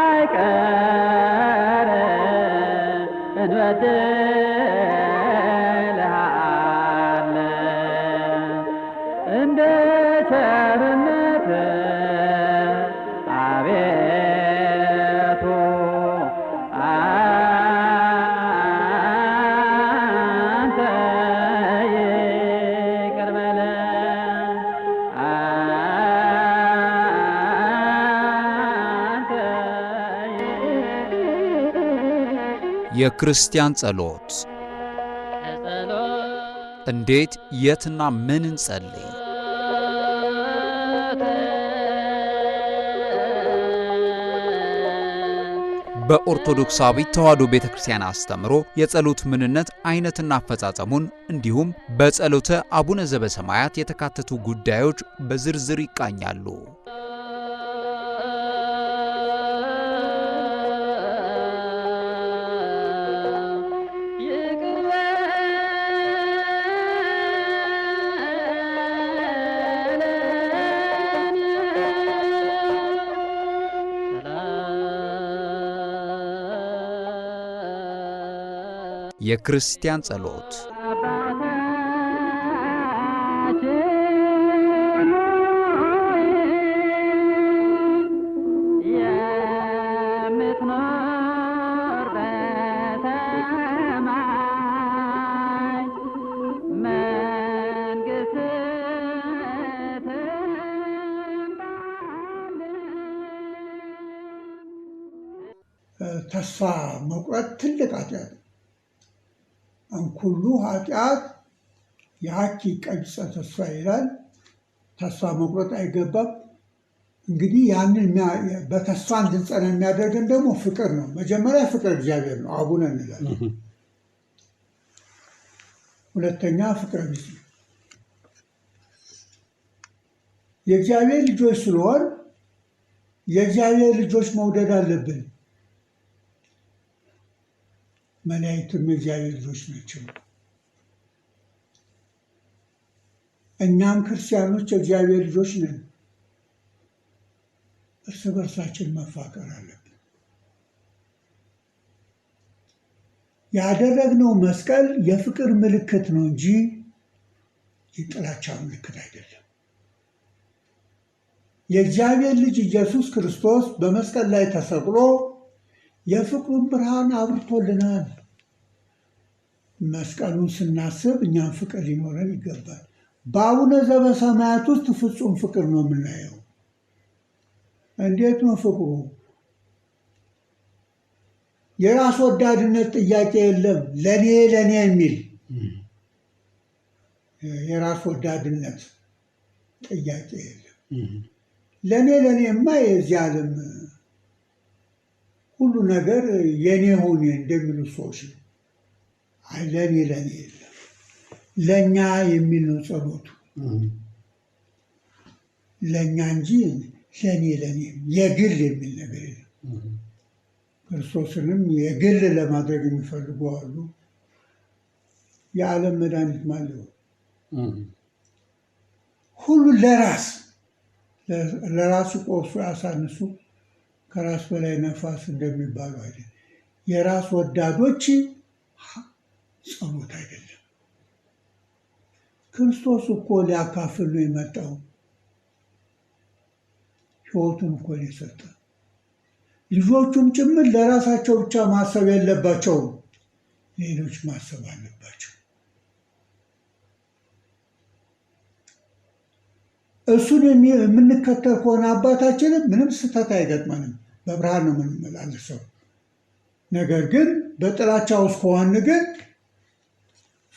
አይቀር እንበድልሃለን እንደ ቸርነት የክርስቲያን ጸሎት እንዴት የትና ምን እንጸልይ? በኦርቶዶክሳዊት ተዋሕዶ ቤተክርስቲያን አስተምሮ የጸሎት ምንነት አይነትና አፈጻጸሙን እንዲሁም በጸሎተ አቡነ ዘበሰማያት የተካተቱ ጉዳዮች በዝርዝር ይቃኛሉ። የክርስቲያን ጸሎት ተስፋ መቁረጥ ትልቅ ኃጢአት ነው። አንኩሉ ኃጢአት የሐኪ ቀጅጸ ተስፋ ይላል። ተስፋ መቁረጥ አይገባም። እንግዲህ ያንን በተስፋ እንድንጸና የሚያደርገን ደግሞ ፍቅር ነው። መጀመሪያ ፍቅር እግዚአብሔር ነው፣ አቡነ እንላለን። ሁለተኛ ፍቅረ ቢጽ ነው። የእግዚአብሔር ልጆች ስለሆን የእግዚአብሔር ልጆች መውደድ አለብን። መላእክቱም የእግዚአብሔር ልጆች ናቸው። እኛም ክርስቲያኖች የእግዚአብሔር ልጆች ነን። እርስ በርሳችን መፋቀር አለብን። ያደረግነው መስቀል የፍቅር ምልክት ነው እንጂ የጥላቻ ምልክት አይደለም። የእግዚአብሔር ልጅ ኢየሱስ ክርስቶስ በመስቀል ላይ ተሰቅሎ የፍቅሩን ብርሃን አብርቶልናል። መስቀሉን ስናስብ እኛም ፍቅር ሊኖረን ይገባል። በአቡነ ዘበሰማያት ውስጥ ፍጹም ፍቅር ነው የምናየው። እንዴት ነው ፍቅሩ? የራስ ወዳድነት ጥያቄ የለም። ለኔ የሚል የራስ ወዳድነት ጥያቄ የለም። ለኔማ የዚህ ዓለም ሁሉ ነገር የኔ ሆነ እንደሚሉ ሰዎች ነው። አይ ለኔ የለም፣ ለኛ የሚል ነው ጸሎቱ። ለኛ እንጂ ለኔ የግል የሚል ነገር የለም። ክርስቶስንም የግል ለማድረግ የሚፈልጉ አሉ። የዓለም መድኃኒት ማለት ነው። ሁሉ ለራሱ ቆርሶ ያሳንሱ፣ ከራስ በላይ ነፋስ እንደሚባሉ አይደለም። የራስ ወዳዶች ጸሎት አይደለም። ክርስቶስ እኮ ሊያካፍል ነው የመጣው። ሕይወቱን እኮ ነው የሰጠ። ልጆቹም ጭምር ለራሳቸው ብቻ ማሰብ የለባቸውም፣ ሌሎች ማሰብ አለባቸው። እሱን የምንከተል ከሆነ አባታችንም ምንም ስህተት አይገጥመንም፣ በብርሃን ነው የምንመላለሰው። ነገር ግን በጥላቻ ውስጥ ከሆን ግን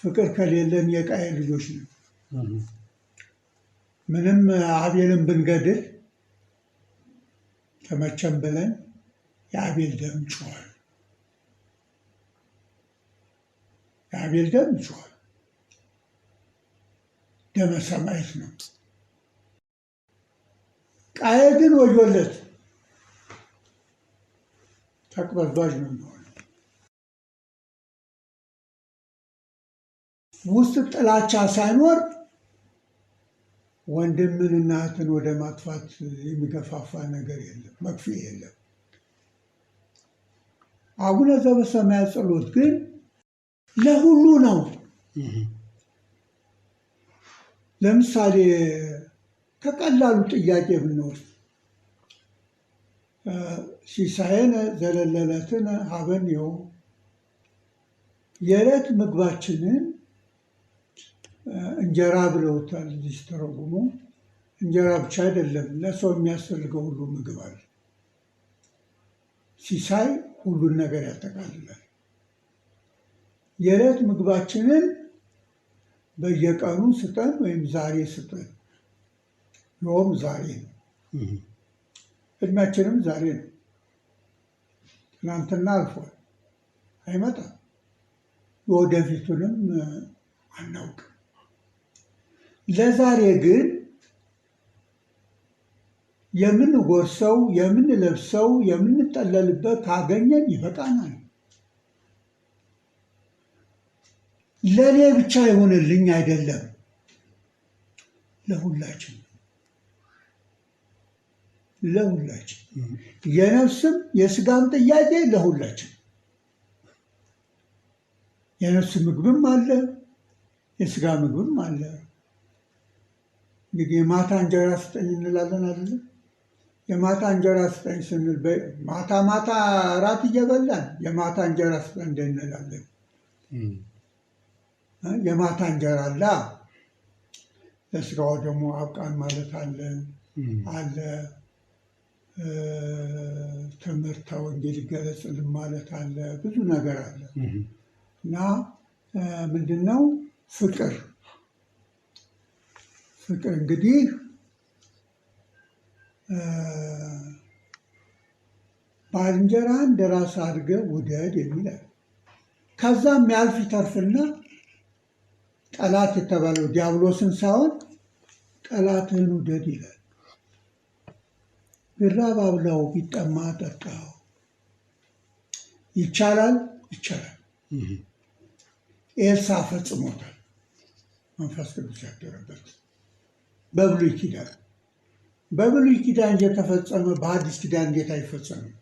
ፍቅር ከሌለን የቃየል ልጆች ነው። ምንም አቤልን ብንገድል ተመቸን ብለን የአቤል ደም ጮኋል። የአቤል ደም ጮኋል። ደመ ሰማዕት ነው። ቃየል ግን ወዮለት፣ ተቅበዝባዥ ነው የሚሆነው። ውስጥ ጥላቻ ሳይኖር ወንድምን እና እህትን ወደ ማጥፋት የሚገፋፋ ነገር የለም፣ መክፍያ የለም። አቡነ ዘበሰማያት ጸሎት ግን ለሁሉ ነው። ለምሳሌ ከቀላሉ ጥያቄ ብንወስድ ሲሳየነ ዘለለዕለትነ ሀበንዮ፣ የዕለት ምግባችንን እንጀራ ብለውታል ሲተረጉሙ። እንጀራ ብቻ አይደለም፣ ለሰው የሚያስፈልገው ሁሉ ምግብ አለ። ሲሳይ ሁሉን ነገር ያጠቃልላል። የዕለት ምግባችንን በየቀኑ ስጠን ወይም ዛሬ ስጠን። ዮም ዛሬ ነው፣ እድሜያችንም ዛሬ ነው። ትናንትና አልፏል፣ አይመጣም። የወደፊቱንም አናውቅም። ለዛሬ ግን የምንጎርሰው፣ የምንለብሰው፣ የምንጠለልበት ካገኘን ይበቃናል። ለእኔ ብቻ ይሁንልኝ አይደለም፣ ለሁላችን ለሁላችን፣ የነፍስም የስጋም ጥያቄ ለሁላችን። የነፍስ ምግብም አለ፣ የስጋ ምግብም አለ። እንግዲህ የማታ እንጀራ ስጠኝ እንላለን አይደለም? የማታ እንጀራ ስጠኝ ስንል ማታ ማታ እራት እየበላን የማታ እንጀራ ስጠኝ እንላለን። የማታ እንጀራ አለ፣ ለስጋው ደግሞ አብቃን ማለት አለ። ትምህርተ ወንጌል ይገለጽልን ማለት አለ። ብዙ ነገር አለ እና ምንድነው ፍቅር? ፍቅር እንግዲህ ባልንጀራህን እንደ ራስህ አድርገህ ውደድ የሚላል። ከዛም ያልፍ ይተርፍና ጠላት የተባለው ዲያብሎስን ሳይሆን ጠላትህን ውደድ ይላል። ቢራብ አብላው፣ ቢጠማ ጠጣው። ይቻላል? ይቻላል። ኤልሳ ፈጽሞታል፣ መንፈስ ቅዱስ ያደረበት በብሉይ ኪዳን። በብሉይ ኪዳን እየተፈጸመ በአዲስ ኪዳን እንዴት አይፈጸምም?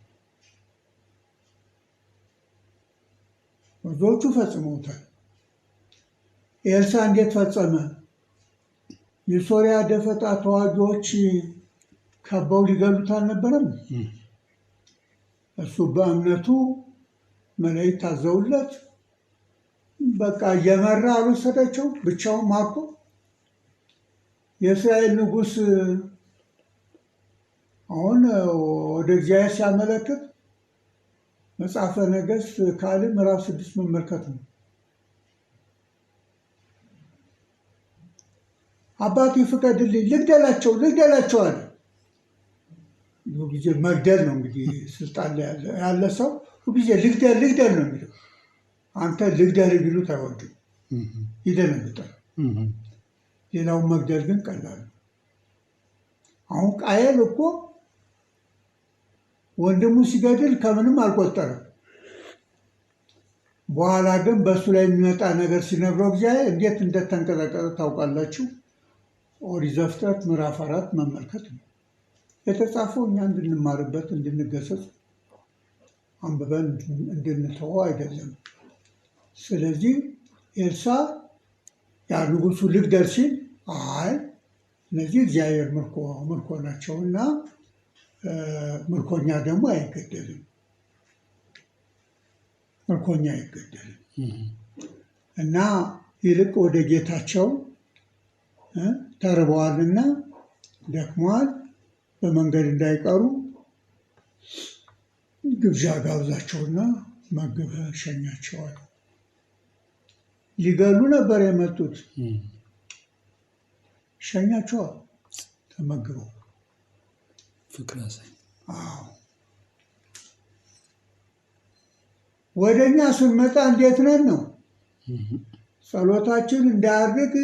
ብዙዎቹ ፈጽመውታል። ኤልሳ እንዴት ፈጸመ? የሶሪያ ደፈጣ ተዋጊዎች ከበው ሊገሉት አልነበረም? እሱ በእምነቱ መላእክት ታዘውለት በቃ እየመራ አልወሰዳቸው፣ ብቻውን ማርኮ። የእስራኤል ንጉሥ አሁን ወደ እግዚአብሔር ሲያመለክት መጽሐፈ ነገሥት ካልዕ ምዕራፍ 6 መመልከት ነው። አባቴ ፍቀድልኝ፣ ልግደላቸው አለ። ጊዜ መግደል ነው እንግዲህ ስልጣን ላይ ያለ ሰው ጊዜ ልግደል ነው የሚለው። አንተ ልግደል ቢሉት አይወድም፣ ይደነግጣል። ሌላውን መግደል ግን ቀላል ነው። አሁን ቃየል እኮ ወንድሙ ሲገድል ከምንም አልቆጠረም። በኋላ ግን በእሱ ላይ የሚመጣ ነገር ሲነግረው እግዚአብሔር እንዴት እንደተንቀጠቀጠ ታውቃላችሁ። ኦሪት ዘፍጥረት ምዕራፍ 4 መመልከት ነው የተጻፈው። እኛ እንድንማርበት እንድንገሰጽ አንብበን እንድንተወው አይደለም። ስለዚህ ኤልሳ ያ ንጉሱ ልግደል ሲል አይ እነዚህ እግዚአብሔር ምርኮ ናቸውና ምርኮኛ ደግሞ አይገደልም፣ ምርኮኛ አይገደልም እና ይልቅ ወደ ጌታቸው ተርበዋልና ደክሟል፣ በመንገድ እንዳይቀሩ ግብዣ ጋብዛቸውና መግበህ ሸኛቸዋል። ሊገሉ ነበር የመጡት፣ ሸኛቸዋል ተመግበው። ፍቅር ያሳይ። አዎ ወደ እኛ ስንመጣ እንዴት ነን ነው? ጸሎታችን እንዳያርግ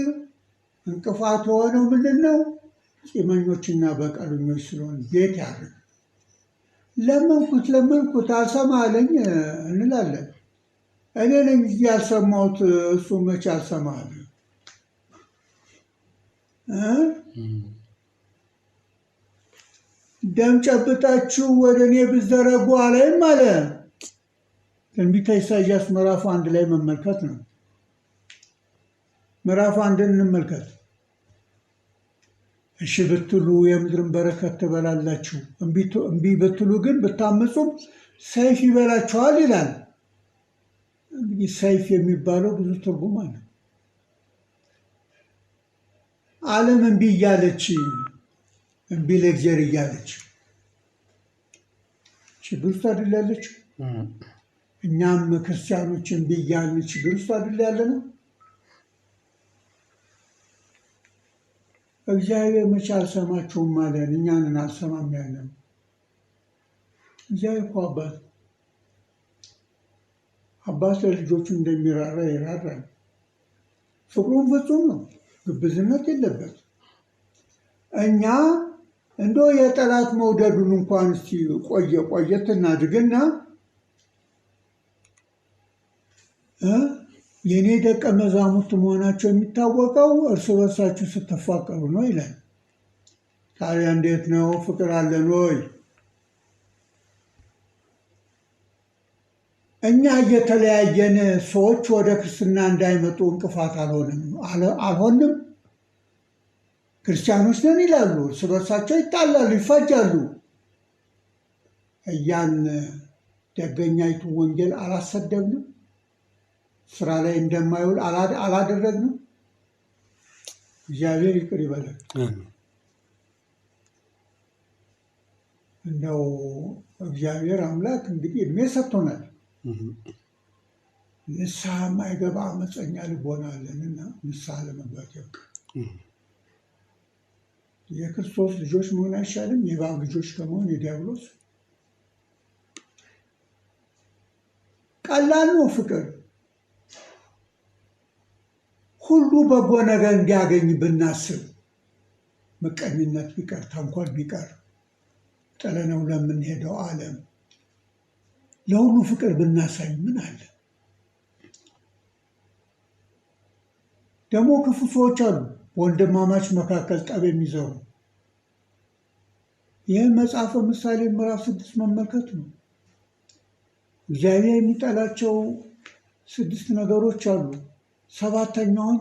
እንቅፋት የሆነው ምንድን ነው? ቂመኞችና በቀለኞች ስለሆን ቤት ያርግ። ለመንኩት አልሰማ አለኝ እንላለን። እኔ ነኝ እንጂ ያልሰማሁት እሱ መቼ አልሰማ አለ? ደም ጨብጣችሁ ወደ እኔ ብትዘረጉ አለይም አለ። ትንቢተ ኢሳይያስ ምዕራፍ 1 ላይ መመልከት ነው። ምዕራፍ 1 እንመልከት። እሺ ብትሉ የምድርን በረከት ትበላላችሁ፣ እምቢ ብትሉ ግን ብታመፁም ሰይፍ ይበላችኋል ይላል። እንግዲህ ሰይፍ የሚባለው ብዙ ትርጉም አለ። ዓለም እምቢ እያለች እምቢ ለእግዚአብሔር እያለች ችግር ውስጥ አይደል ያለችው? እኛም ክርስቲያኖች እምቢ እያልን ችግር ውስጥ አይደል ያለ ነው? እግዚአብሔር መቼ አልሰማችሁም አለን? እኛንን አልሰማም ያለን። እግዚአብሔር እኮ አባት ለልጆቹ እንደሚራራ ይራራል። ፍቅሩን ፍጹም ነው፣ ግብዝነት የለበት። እኛ እንደው የጠላት መውደዱን እንኳን እስቲ ቆየት እናድርግና የእኔ ደቀ መዛሙርት መሆናቸው የሚታወቀው እርስ በርሳችሁ ስትፋቀሩ ነው ይላል። ታዲያ እንዴት ነው? ፍቅር አለን ወይ? እኛ እየተለያየን ሰዎች ወደ ክርስትና እንዳይመጡ እንቅፋት አልሆንም? ክርስቲያኖች ነን ይላሉ፣ እርስ በርሳቸው ይጣላሉ፣ ይፋጃሉ። እያን ደገኛይቱ ወንጌል አላሰደብንም? ስራ ላይ እንደማይውል አላደረግንም? እግዚአብሔር ይቅር ይበለን። እንደው እግዚአብሔር አምላክ እንግዲህ እድሜ ሰጥቶናል። ንስሐ የማይገባ አመፀኛ ልቦና አለንና ንስሐ ለመግባት ያውቅ። የክርስቶስ ልጆች መሆን አይሻልም? የእባብ ልጆች ከመሆን የዲያብሎስ? ቀላል ነው ፍቅር። ሁሉ በጎ ነገር እንዲያገኝ ብናስብ፣ ምቀኝነት ቢቀር፣ ተንኮል ቢቀር፣ ጥለነው ለምንሄደው ዓለም ለሁሉ ፍቅር ብናሳይ ምን አለ? ደግሞ ክፉ ሰዎች አሉ በወንድማማች መካከል ጠብ የሚዘሩ። ይህን መጽሐፈ ምሳሌ ምዕራፍ 6 መመልከት ነው። እግዚአብሔር የሚጠላቸው 6 ነገሮች አሉ። 7ተኛውን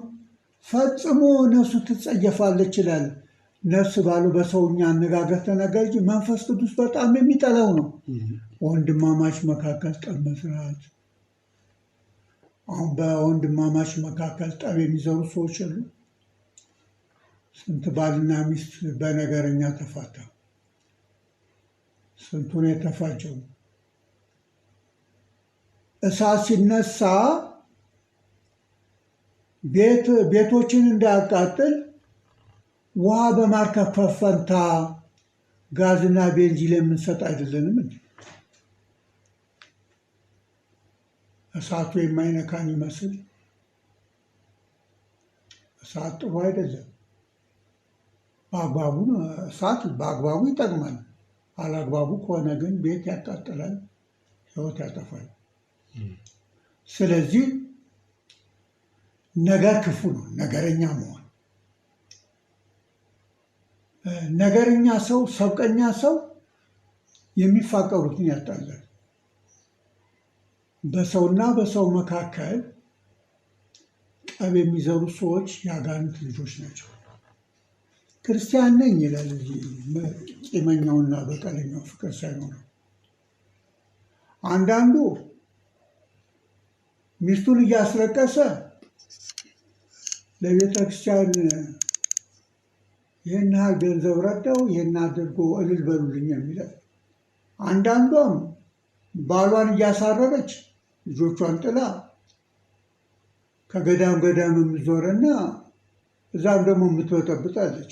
ፈጽሞ ነፍሱ ትጸየፋለች ይላል። ነፍስ ባለው በሰውኛ አነጋገር ተነገር እንጂ መንፈስ ቅዱስ በጣም የሚጠላው ነው። በወንድማማች መካከል ጠብ መስራት። አሁን በወንድማማች መካከል ጠብ የሚዘሩ ሰዎች አሉ። ስንት ባልና ሚስት በነገረኛ ተፋታ። ስንቱን የተፋጀው። እሳት ሲነሳ ቤቶችን እንዳያቃጥል ውሃ በማርከፍከፍ ፈንታ ጋዝና ቤንዚን የምንሰጥ አይደለንም እንዴ? እሳቱ የማይነካን ይመስል እሳት ጥሩ አይደለም። እሳት በአግባቡ ይጠቅማል። አላግባቡ ከሆነ ግን ቤት ያቃጥላል፣ ሕይወት ያጠፋል። ስለዚህ ነገር ክፉ ነው፣ ነገረኛ መሆን። ነገረኛ ሰው፣ ሰብቀኛ ሰው የሚፋቀሩትን ያጣላል። በሰውና በሰው መካከል ጠብ የሚዘሩ ሰዎች የአጋንንት ልጆች ናቸው። ክርስቲያን ነኝ ይላል እዚህ ቂመኛውና በቀለኛው ፍቅር ሳይኖረው። አንዳንዱ ሚስቱን እያስለቀሰ ለቤተ ክርስቲያን ይህን ያህል ገንዘብ ረዳው ይህን አድርጎ እልል በሉልኝ የሚለው አንዳንዷም ባሏን እያሳረረች ልጆቿን ጥላ ከገዳም ገዳም የምትዞርና እዛም ደግሞ የምትበጠብጣለች።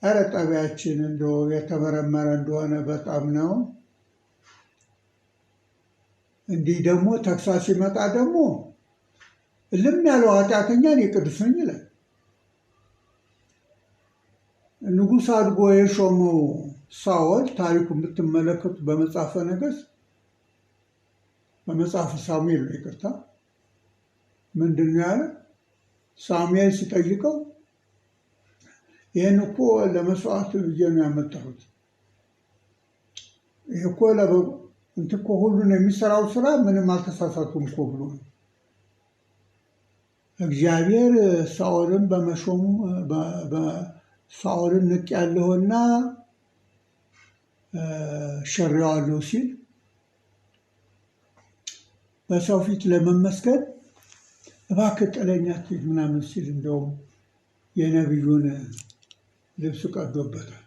ኧረ ጠቢያችን እንደው የተመረመረ እንደሆነ በጣም ነው። እንዲህ ደግሞ ተግሳጽ ሲመጣ ደግሞ እልም ያለው ኃጢአተኛ እኔ ቅዱስ ነኝ ይላል። ንጉሥ አድርጎ የሾመው ሳኦል ታሪኩ የምትመለከቱ በመጽሐፈ ነገሥት በመጽሐፈ ሳሙኤል ነው፣ ይቅርታ። ምንድን ነው ያለ? ሳሙኤል ሲጠይቀው ይህን እኮ ለመስዋዕት ብዬ ነው ያመጣሁት፣ ይህ እኮ እንትን እኮ ሁሉን የሚሰራው ስራ ምንም አልተሳሳቱም እኮ ብሎ ነው። እግዚአብሔር ሳኦልን በመሾሙ ሳኦልን ንቅ ያለውና ሸሬዋለሁ ሲል በሰው ፊት ለመመስገን እባክህ ጥለኝ አትሂድ ምናምን ሲል እንደውም የነቢዩን ልብስ ቀዶበታል።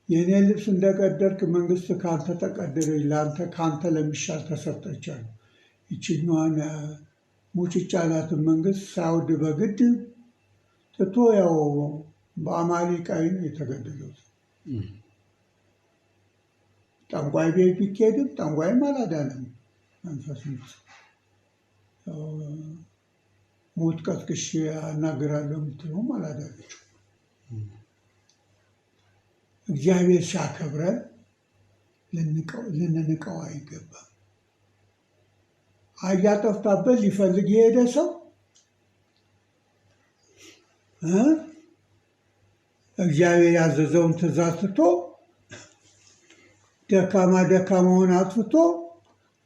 የእኔ ልብስ እንደቀደድክ መንግስት ካንተ ተቀደደች፣ ለአንተ ካንተ ለሚሻል ተሰጠቻል። ይችኛዋን ሙጭጭ ያላትን መንግስት ሳይወድ በግድ ትቶ ያው በአማሌቃዊ ነው የተገደለው። ጠንቋይ ቤት ቢኬድም ጠንቋይም አላዳንም። መንፈስ ሞት ቀስቅሼ አናግራለሁ የምትለውም አላዳነችው። እግዚአብሔር ሲያከብረን ልንንቀው አይገባም። አህያ ጠፍታበት ሊፈልግ የሄደ ሰው እግዚአብሔር ያዘዘውን ትእዛዝ ትቶ ደካማውን አጥፍቶ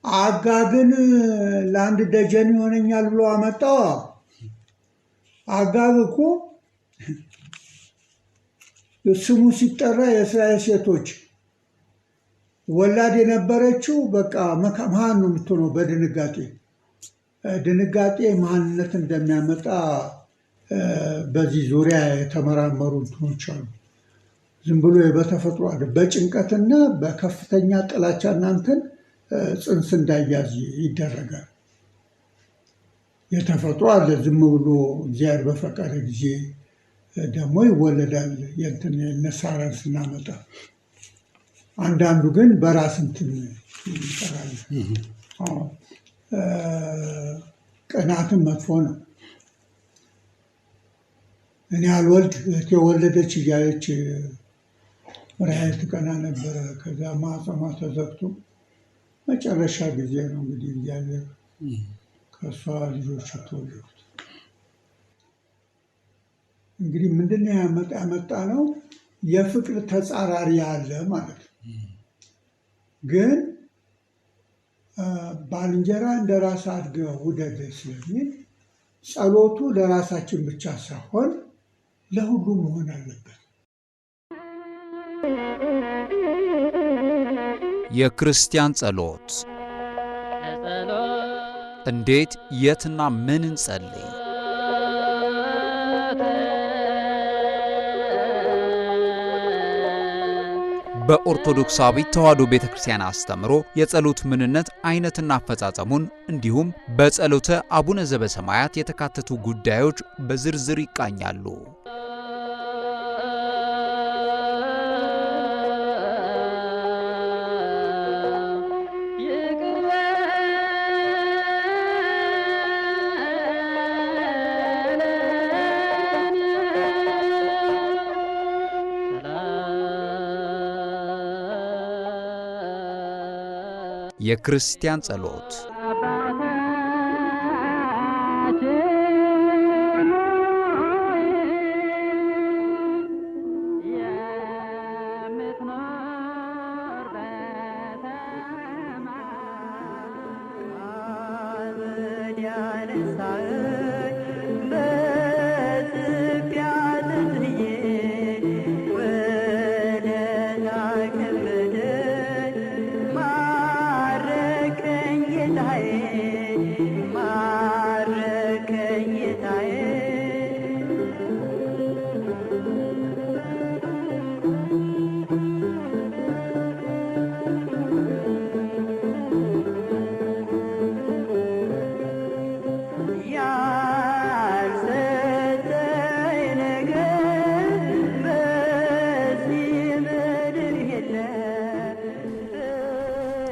አጋግን ለአንድ ደጀን ይሆነኛል ብሎ አመጣዋ። አጋግ እኮ ስሙ ሲጠራ የእስራኤል ሴቶች ወላድ የነበረችው በቃ መሀን ነው የምትሆነው። ድንጋጤ መሀንነት እንደሚያመጣ በዚህ ዙሪያ የተመራመሩ እንትኖች አሉ። ዝም ብሎ በተፈጥሮ በጭንቀትና በከፍተኛ ጥላቻ እናንተን ጽንስ እንዳያዝ ይደረጋል። የተፈጥሮ አለ። ዝም ብሎ እግዚአብሔር በፈቀደ ጊዜ ደግሞ ይወለዳል። የነሳራን ስናመጣ አንዳንዱ ግን በራስ እንትን ይጠራል። ቅናትም መጥፎ ነው። እኔ አልወልድ እህቴ ወለደች እያለች ራሔል ትቀና ነበረ። ከዛ ማህፀኗ ተዘግቶ መጨረሻ ጊዜ ነው እንግዲህ እግዚአብሔር ከእሷ ልጆች የተወለዱት። እንግዲህ ምንድነው ያመጣ ነው? የፍቅር ተጻራሪ አለ ማለት ነው። ግን ባልንጀራ እንደ ራስ አድርገህ ውደድ ስለሚል ጸሎቱ ለራሳችን ብቻ ሳይሆን ለሁሉም መሆን አለበት። የክርስቲያን ጸሎት እንዴት፣ የትና ምን እንጸልይ? በኦርቶዶክሳዊት ተዋሕዶ ቤተክርስቲያን አስተምሮ የጸሎት ምንነት፣ አይነትና አፈጻጸሙን እንዲሁም በጸሎተ አቡነ ዘበሰማያት የተካተቱ ጉዳዮች በዝርዝር ይቃኛሉ። የክርስቲያን ጸሎት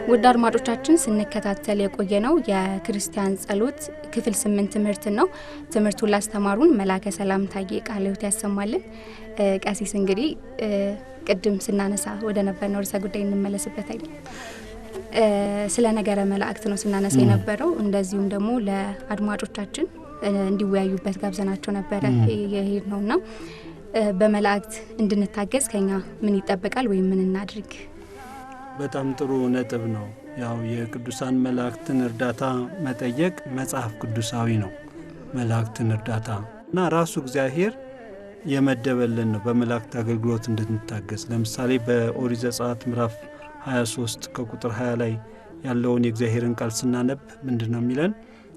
ውድ አድማጮቻችን ስንከታተል የቆየነው የክርስቲያን ጸሎት ክፍል 8 ትምህርት ነው። ትምህርቱን ላስተማሩን መላከ ሰላም ታዬ ቃለ ሕይወት ያሰማልን። ቀሲስ እንግዲህ ቅድም ስናነሳ ወደ ነበርነው ርዕሰ ጉዳይ እንመለስበት አይደል? ስለ ነገረ መላእክት ነው ስናነሳ የነበረው። እንደዚሁም ደግሞ ለአድማጮቻችን እንዲወያዩበት ጋብዘናቸው ነበረ የሄድ ነውና በመላእክት እንድንታገዝ ከኛ ምን ይጠበቃል ወይም ምን እናድርግ? በጣም ጥሩ ነጥብ ነው። ያው የቅዱሳን መላእክትን እርዳታ መጠየቅ መጽሐፍ ቅዱሳዊ ነው። መላእክትን እርዳታ እና ራሱ እግዚአብሔር የመደበልን ነው በመላእክት አገልግሎት እንድንታገዝ። ለምሳሌ በኦሪት ዘጸአት ምዕራፍ 23 ከቁጥር 20 ላይ ያለውን የእግዚአብሔርን ቃል ስናነብ ምንድነው የሚለን?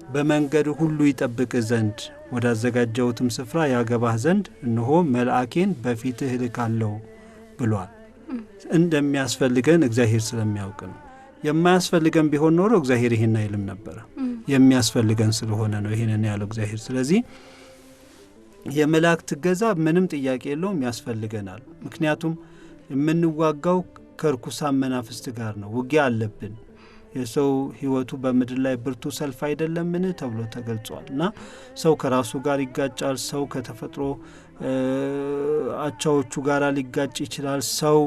በመንገድ ሁሉ ይጠብቅ ዘንድ ወዳዘጋጀውትም ስፍራ ያገባህ ዘንድ እነሆ መልአኬን በፊትህ እልካለሁ ብሏል። እንደሚያስፈልገን እግዚአብሔር ስለሚያውቅ ነው። የማያስፈልገን ቢሆን ኖሮ እግዚአብሔር ይሄን አይልም ነበር። የሚያስፈልገን ስለሆነ ነው ይሄንን ያለው እግዚአብሔር። ስለዚህ የመላእክት ገዛ ምንም ጥያቄ የለውም፣ ያስፈልገናል። ምክንያቱም የምንዋጋው ከርኩሳን መናፍስት ጋር ነው። ውጊያ አለብን። የሰው ሕይወቱ በምድር ላይ ብርቱ ሰልፍ አይደለምን ተብሎ ተገልጿል። እና ሰው ከራሱ ጋር ይጋጫል። ሰው ከተፈጥሮ አቻዎቹ ጋር ሊጋጭ ይችላል። ሰው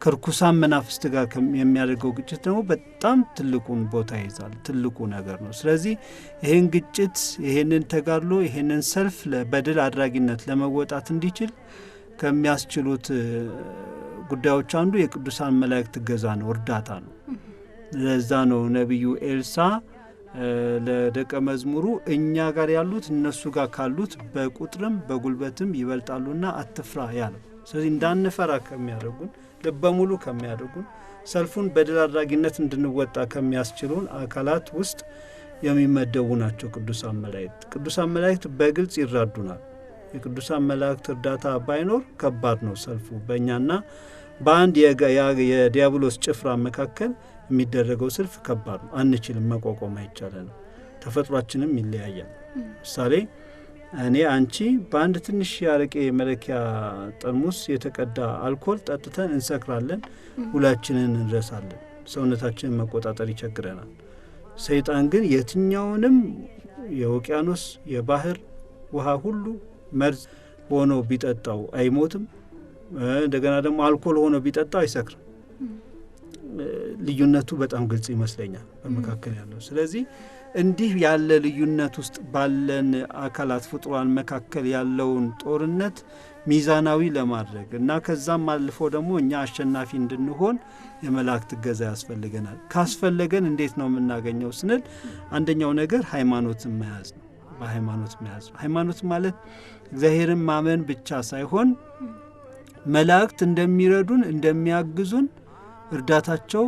ከርኩሳን መናፍስት ጋር የሚያደርገው ግጭት ደግሞ በጣም ትልቁን ቦታ ይዛል። ትልቁ ነገር ነው። ስለዚህ ይሄን ግጭት፣ ይሄንን ተጋድሎ፣ ይሄንን ሰልፍ በድል አድራጊነት ለመወጣት እንዲችል ከሚያስችሉት ጉዳዮች አንዱ የቅዱሳን መላእክት እገዛ ነው፣ እርዳታ ነው። ለዛ ነው ነቢዩ ኤልሳ ለደቀ መዝሙሩ እኛ ጋር ያሉት እነሱ ጋር ካሉት በቁጥርም በጉልበትም ይበልጣሉና አትፍራ ያለው። ስለዚህ እንዳንፈራ ከሚያደርጉን፣ ልበ ሙሉ ከሚያደርጉን፣ ሰልፉን በድል አድራጊነት እንድንወጣ ከሚያስችሉን አካላት ውስጥ የሚመደቡ ናቸው ቅዱሳን መላእክት። ቅዱሳን መላእክት በግልጽ ይራዱናል። የቅዱሳን መላእክት እርዳታ ባይኖር ከባድ ነው ሰልፉ። በእኛና በአንድ የዲያብሎስ ጭፍራ መካከል የሚደረገው ሰልፍ ከባድ ነው። አንችልም፣ መቋቋም አይቻለንም። ተፈጥሯችንም ይለያያል። ምሳሌ እኔ አንቺ በአንድ ትንሽ ያረቄ መለኪያ ጠርሙስ የተቀዳ አልኮል ጠጥተን እንሰክራለን፣ ሁላችንን እንረሳለን፣ ሰውነታችንን መቆጣጠር ይቸግረናል። ሰይጣን ግን የትኛውንም የውቅያኖስ የባህር ውሃ ሁሉ መርዝ ሆኖ ቢጠጣው አይሞትም። እንደገና ደግሞ አልኮል ሆኖ ቢጠጣው አይሰክርም። ልዩነቱ በጣም ግልጽ ይመስለኛል በመካከል ያለው። ስለዚህ እንዲህ ያለ ልዩነት ውስጥ ባለን አካላት ፍጡራን መካከል ያለውን ጦርነት ሚዛናዊ ለማድረግ እና ከዛም አልፎ ደግሞ እኛ አሸናፊ እንድንሆን የመላእክት እገዛ ያስፈልገናል። ካስፈለገን እንዴት ነው የምናገኘው ስንል አንደኛው ነገር ሃይማኖትን መያዝ ነው። በሃይማኖት መያዝ ነው። ሃይማኖት ማለት እግዚአብሔርን ማመን ብቻ ሳይሆን መላእክት እንደሚረዱን እንደሚያግዙን እርዳታቸው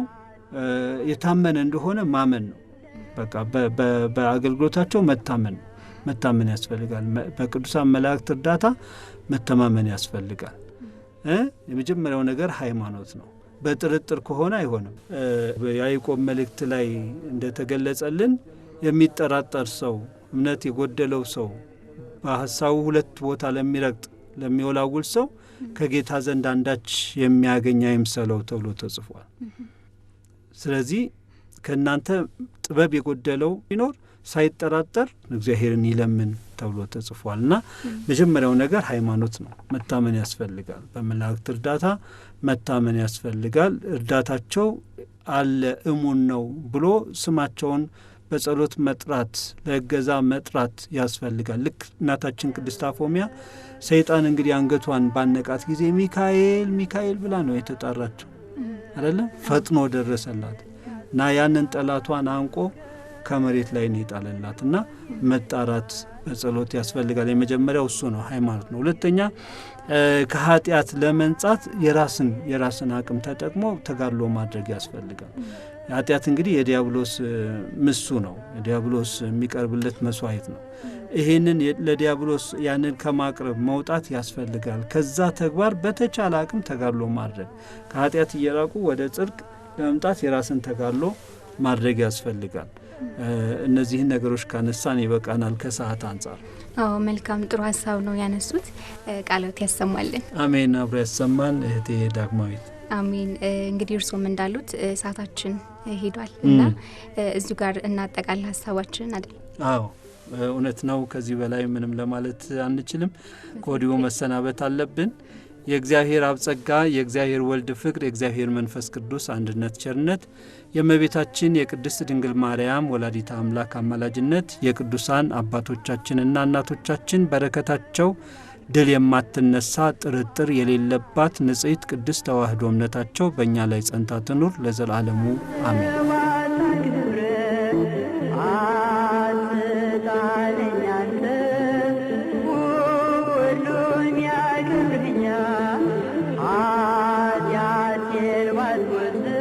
የታመነ እንደሆነ ማመን ነው። በቃ በአገልግሎታቸው መታመን ያስፈልጋል። በቅዱሳን መላእክት እርዳታ መተማመን ያስፈልጋል። የመጀመሪያው ነገር ሃይማኖት ነው። በጥርጥር ከሆነ አይሆንም። በያዕቆብ መልእክት ላይ እንደተገለጸልን የሚጠራጠር ሰው፣ እምነት የጎደለው ሰው፣ በሐሳቡ ሁለት ቦታ ለሚረግጥ ለሚወላውል ሰው ከጌታ ዘንድ አንዳች የሚያገኝ አይምሰለው ተብሎ ተጽፏል። ስለዚህ ከእናንተ ጥበብ የጎደለው ቢኖር ሳይጠራጠር እግዚአብሔርን ይለምን ተብሎ ተጽፏል። እና መጀመሪያው ነገር ሃይማኖት ነው። መታመን ያስፈልጋል። በመላእክት እርዳታ መታመን ያስፈልጋል። እርዳታቸው አለ እሙን ነው ብሎ ስማቸውን በጸሎት መጥራት፣ ለእገዛ መጥራት ያስፈልጋል። ልክ እናታችን ቅድስት አፎሚያ ሰይጣን እንግዲህ አንገቷን ባነቃት ጊዜ ሚካኤል ሚካኤል ብላ ነው የተጣራቸው አይደለም? ፈጥኖ ደረሰላት እና ያንን ጠላቷን አንቆ ከመሬት ላይ ነው የጣለላት። እና መጣራት በጸሎት ያስፈልጋል። የመጀመሪያው እሱ ነው፣ ሃይማኖት ነው። ሁለተኛ ከኃጢአት ለመንጻት የራስን አቅም ተጠቅሞ ተጋድሎ ማድረግ ያስፈልጋል። ኃጢአት እንግዲህ የዲያብሎስ ምሱ ነው፣ የዲያብሎስ የሚቀርብለት መስዋዕት ነው። ይሄንን ለዲያብሎስ ያንን ከማቅረብ መውጣት ያስፈልጋል። ከዛ ተግባር በተቻለ አቅም ተጋድሎ ማድረግ፣ ከኃጢአት እየራቁ ወደ ጽድቅ ለመምጣት የራስን ተጋድሎ ማድረግ ያስፈልጋል። እነዚህን ነገሮች ካነሳን ይበቃናል ከሰዓት አንጻር። አዎ መልካም፣ ጥሩ ሀሳብ ነው ያነሱት። ቃሎት ያሰማልን። አሜን። አብሮ ያሰማን እህቴ ዳግማዊት። አሜን። እንግዲህ እርሶም እንዳሉት ሰዓታችን ሄዷል እና እዚሁ ጋር እናጠቃል ሐሳባችንን አይደል? አዎ እውነት ነው። ከዚህ በላይ ምንም ለማለት አንችልም። ከወዲሁ መሰናበት አለብን። የእግዚአብሔር አብ ጸጋ፣ የእግዚአብሔር ወልድ ፍቅር፣ የእግዚአብሔር መንፈስ ቅዱስ አንድነት ቸርነት፣ የእመቤታችን የቅድስት ድንግል ማርያም ወላዲተ አምላክ አማላጅነት፣ የቅዱሳን አባቶቻችንና እናቶቻችን በረከታቸው ድል የማትነሳ ጥርጥር የሌለባት ንጽሕት ቅድስት ተዋሕዶ እምነታቸው በእኛ ላይ ጸንታ ትኑር ለዘላለሙ አሜን። I